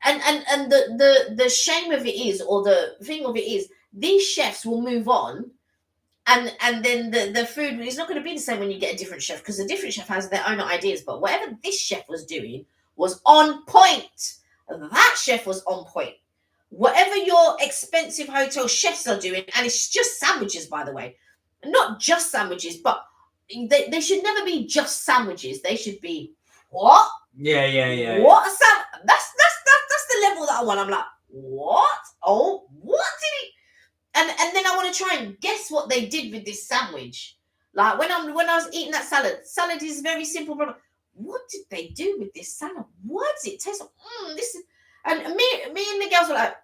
and the shame of it is, or the thing of it is, these chefs will move on, and then the food is not going to be the same when you get a different chef, because a different chef has their own ideas. But whatever this chef was doing was on point. That chef was on point. Whatever your expensive hotel chefs are doing, and it's just sandwiches, by the way, not just sandwiches, but they should never be just sandwiches. They should be what? Yeah. What a that's the level that I want. I'm like, what? Oh, what did he? And then I want to try and guess what they did with this sandwich. Like when I was eating that salad is very simple. But what did they do with this salad? What does it taste like? This is, and me and the girls were like,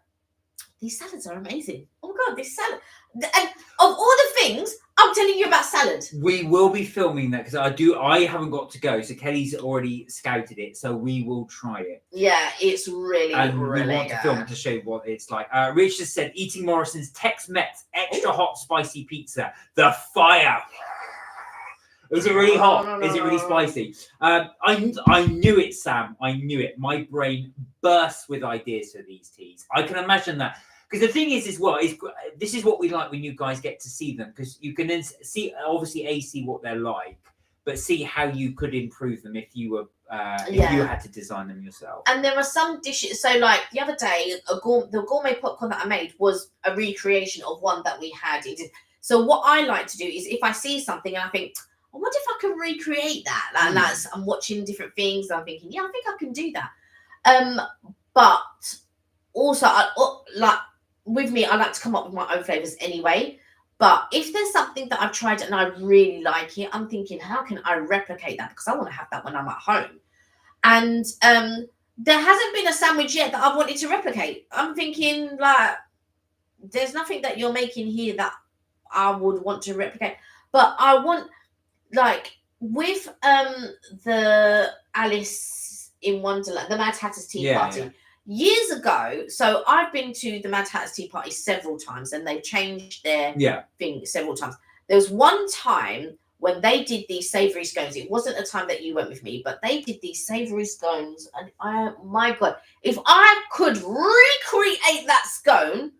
these salads are amazing. Oh my god, this salad! And of all the things, I'm telling you about salad. We will be filming that, because I haven't got to go, so Kelly's already scouted it, so we will try it. Yeah, it's really, and really we want to film it to show you what it's like. Rich just said, eating Morrison's Tex-Mex extra hot spicy pizza. The fire. Is it really hot? No. Is it really spicy? I knew it, Sam. I knew it. My brain bursts with ideas for these teas. I can imagine that. Because the thing is this is what we like when you guys get to see them, because you can then see, obviously, see what they're like, but see how you could improve them if you were if you had to design them yourself. And there are some dishes. So, like the other day, the gourmet popcorn that I made was a recreation of one that we had. So what I like to do is, if I see something and I think, I wonder if I can recreate that. Like that's, I'm watching different things. And I'm thinking, yeah, I think I can do that. But also, with me, I like to come up with my own flavors anyway. But if there's something that I've tried and I really like it, I'm thinking, how can I replicate that? Because I want to have that when I'm at home. And there hasn't been a sandwich yet that I've wanted to replicate. I'm thinking, like, there's nothing that you're making here that I would want to replicate. But I want, like, with the Alice in Wonderland, the Mad Hatter's Tea Party. Yeah. Years ago, so I've been to the Mad Hatter's Tea Party several times, and they've changed their thing several times. There was one time when they did these savoury scones. It wasn't a time that you went with me, but they did these savoury scones, and my God, if I could recreate that scone,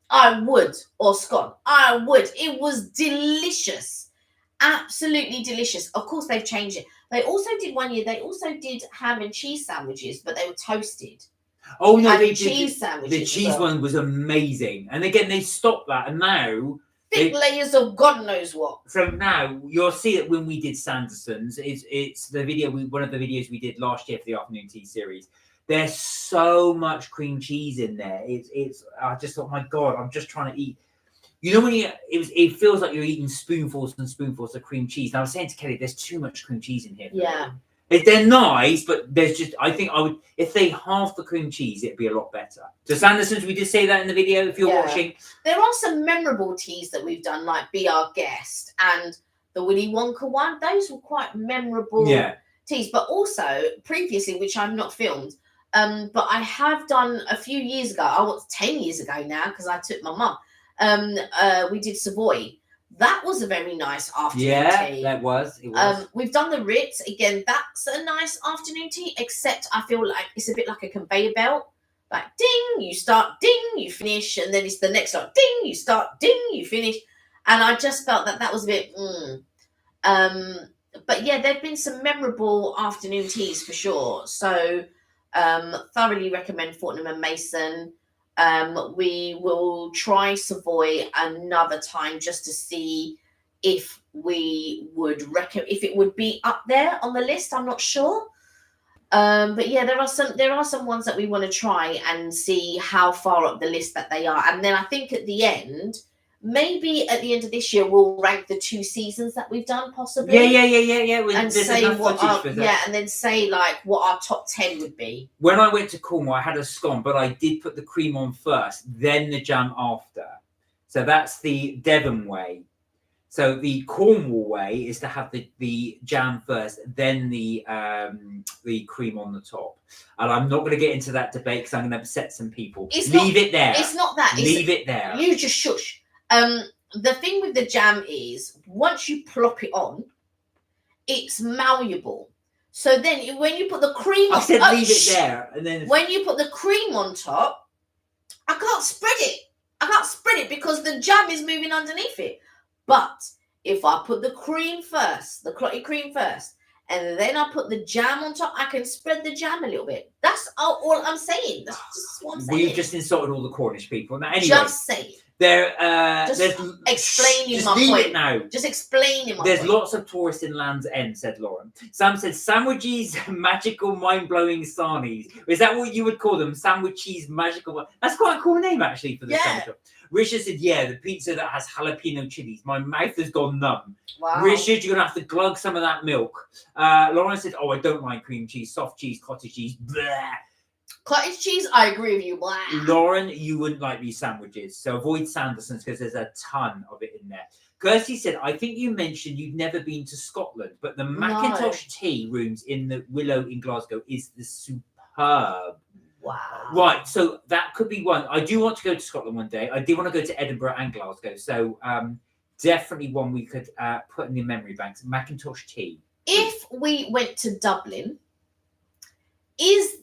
I would, or scone, I would. It was delicious, absolutely delicious. Of course, they've changed it. They also did one year. They also did ham and cheese sandwiches, but they were toasted. Oh no, they cheese did. Sandwiches. The cheese one was amazing, and again they stopped that, and now thick layers of God knows what. So now you'll see it when we did Sanderson's. It's the video one of the videos we did last year for the afternoon tea series. There's so much cream cheese in there. It's I just thought, my God, I'm just trying to eat. You know when it feels like you're eating spoonfuls and spoonfuls of cream cheese. And I was saying to Kelly, there's too much cream cheese in here. Yeah. They're nice, but there's just, I think I would, if they half the cream cheese, it'd be a lot better. So Sanderson's, we did say that in the video, if you're watching. There are some memorable teas that we've done, like Be Our Guest and the Willy Wonka one. Those were quite memorable teas. But also, previously, which I've not filmed, but I have done a few years ago, 10 years ago now, because I took my mum, we did Savoy. That was a very nice afternoon tea. That was. It was. We've done the Ritz. Again, that's a nice afternoon tea, except I feel like it's a bit like a conveyor belt. Like, ding, you start, ding, you finish, and then it's the next one, ding, you start, ding, you finish. And I just felt that was a bit, but yeah, there've been some memorable afternoon teas for sure. So Thoroughly recommend Fortnum and Mason. We will try Savoy another time just to see if we would if it would be up there on the list. I'm not sure. But yeah, there are some ones that we want to try and see how far up the list that they are. And then I think at the end, maybe at the end of this year, we'll rank the 2 seasons that we've done, possibly. Yeah. And say what and then say like what our top 10 would be. When I went to Cornwall, I had a scone, but I did put the cream on first, then the jam after. So that's the Devon way. So the Cornwall way is to have the jam first, then the cream on the top. And I'm not going to get into that debate because I'm going to upset some people. Leave it there. It's not that. Leave it there. You just shush. The thing with the jam is once you plop it on, it's malleable. So then when you put the cream on, leave it there, and then when you put the cream on top, I can't spread it because the jam is moving underneath it. But if I put the cream first, the clotted cream first, and then I put the jam on top, I can spread the jam a little bit. That's all I'm saying. That's just what I'm saying. We've just insulted all the Cornish people. Now, anyway, just saying. Just explaining my leave point. It now. Just explaining my There's point. lots of tourists in Land's End, said Lauren. Sam said sandwiches, magical, mind-blowing sarnies. Is that what you would call them? Sandwiches, magical. That's quite a cool name actually for the sandwich. Richard said, yeah, the pizza that has jalapeno chilies. My mouth has gone numb. Wow. Richard, you're going to have to glug some of that milk. Lauren said, oh, I don't like cream cheese, soft cheese, cottage cheese. Blah. Cottage cheese, I agree with you. Blah. Lauren, you wouldn't like these sandwiches. So avoid Sanderson's because there's a ton of it in there. Kirsty said, I think you mentioned you've never been to Scotland, but the Macintosh tea rooms in the Willow in Glasgow is the superb. Wow. Right, so that could be one. I do want to go to Scotland one day. I do want to go to Edinburgh and Glasgow. So definitely one we could put in the memory banks. Macintosh tea. If we went to Dublin,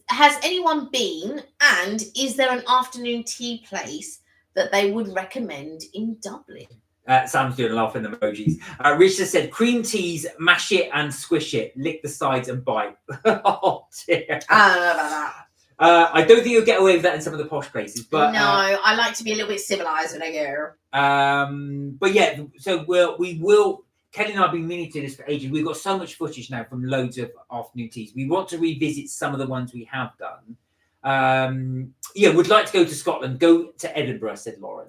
has anyone been, and is there an afternoon tea place that they would recommend in Dublin? Sam's doing laughing emojis. Richard said, cream teas, mash it and squish it, lick the sides and bite. Oh dear. I don't know about that. I don't think you'll get away with that in some of the posh places, but no, I like to be a little bit civilized when I go. But yeah, so we will. Kelly and I have been meaning to do this for ages. We've got so much footage now from loads of afternoon teas. We want to revisit some of the ones we have done. Yeah, would like to go to Scotland. Go to Edinburgh, said Lauren.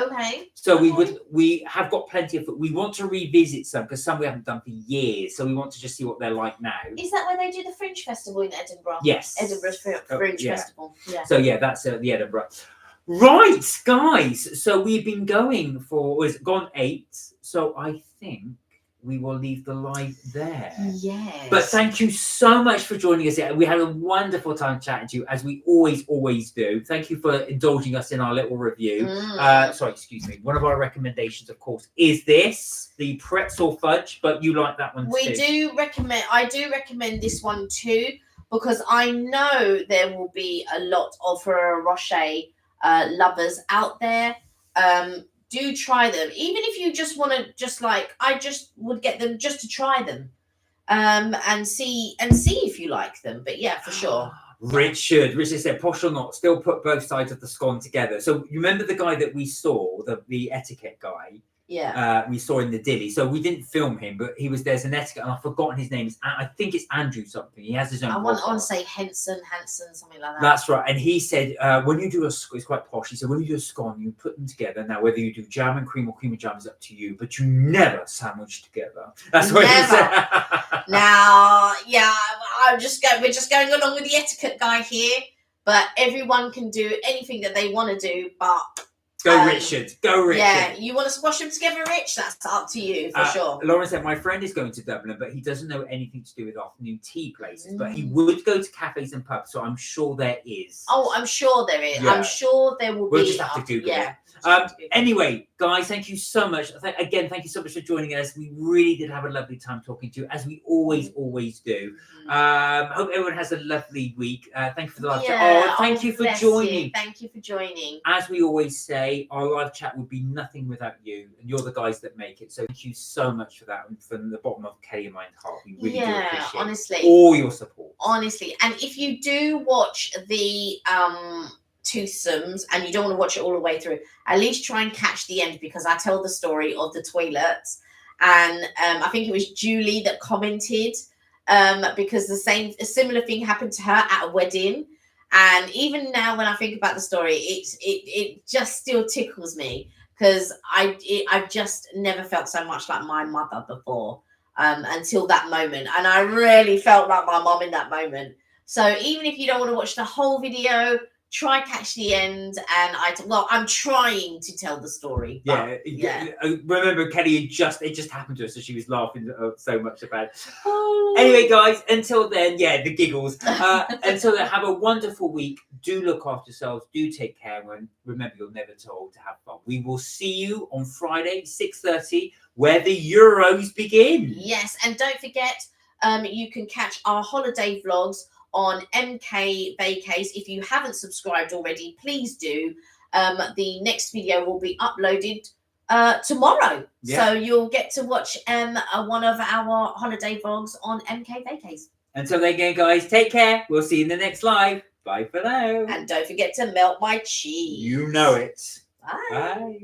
Okay. So we have got plenty of. We want to revisit some because some we haven't done for years. So we want to just see what they're like now. Is that where they do the Fringe Festival in Edinburgh? Yes. Edinburgh's Fringe Festival. Yeah. So yeah, that's the Edinburgh. Right, guys. So we've been going for. It's gone 8. So I think we will leave the live there. Yes. But thank you so much for joining us here. We had a wonderful time chatting to you, as we always do. Thank you for indulging us in our little review. Sorry, excuse me. One of our recommendations, of course, is this, the pretzel fudge, but you like that one too. I do recommend this one too, because I know there will be a lot of Ferrero Rocher lovers out there. Do try them, even if you just want to. I just would get them just to try them, and see if you like them. But yeah, for sure. Richard said, posh or not, still put both sides of the scone together. So you remember the guy that we saw, the etiquette guy? Yeah. We saw in the dilly. So we didn't film him, but there's an etiquette, and I've forgotten his name. I think it's Andrew something. He has his own. I want to say Hanson, something like that. That's right. And he said, when you do it's quite posh. He said, when you do a scone, you put them together. Now, whether you do jam and cream or cream and jam is up to you, but you never sandwich together. That's what he said. Now, yeah, we're just going along with the etiquette guy here, but everyone can do anything that they want to do, but. Go Richard. Yeah, you want to squash them together, Rich? That's up to you, for sure. Lauren said, my friend is going to Dublin, but he doesn't know anything to do with afternoon tea places. But he would go to cafes and pubs, so I'm sure there is. Oh, I'm sure there is. Yeah. I'm sure there will be. We'll just have to Google it. Anyway, Guys, thank you so much. Again, thank you so much for joining us. We really did have a lovely time talking to you, as we always do. Hope everyone has a lovely week. Thank you for the live chat. Oh, thank you for joining. Thank you for joining. As we always say, our live chat would be nothing without you, and you're the guys that make it. So thank you so much for that, and from the bottom of Kelly and my heart, we really do appreciate honestly, all your support. Honestly, and if you do watch the twosomes and you don't want to watch it all the way through, at least try and catch the end, because I tell the story of the toilets, and I think it was Julie that commented because a similar thing happened to her at a wedding, and even now when I think about the story, it just still tickles me, because I've just never felt so much like my mother before until that moment, and I really felt like my mom in that moment. So even if you don't want to watch the whole video, try catch the end, and I'm trying to tell the story. Remember, Kelly, it just happened to her, so she was laughing so much about it. Anyway, guys, until then, the giggles. Until then, have a wonderful week. Do look after yourselves. Do take care, and remember, you're never too old to have fun. We will see you on Friday, 6:30, where the Euros begin. Yes, and don't forget, you can catch our holiday vlogs on MK Vacays. If you haven't subscribed already, please do. The next video will be uploaded tomorrow, so you'll get to watch one of our holiday vlogs on MK Vacays. Until then, again, guys, take care. We'll see you in the next live. Bye for now. And don't forget to melt my cheese. You know it. Bye. Bye.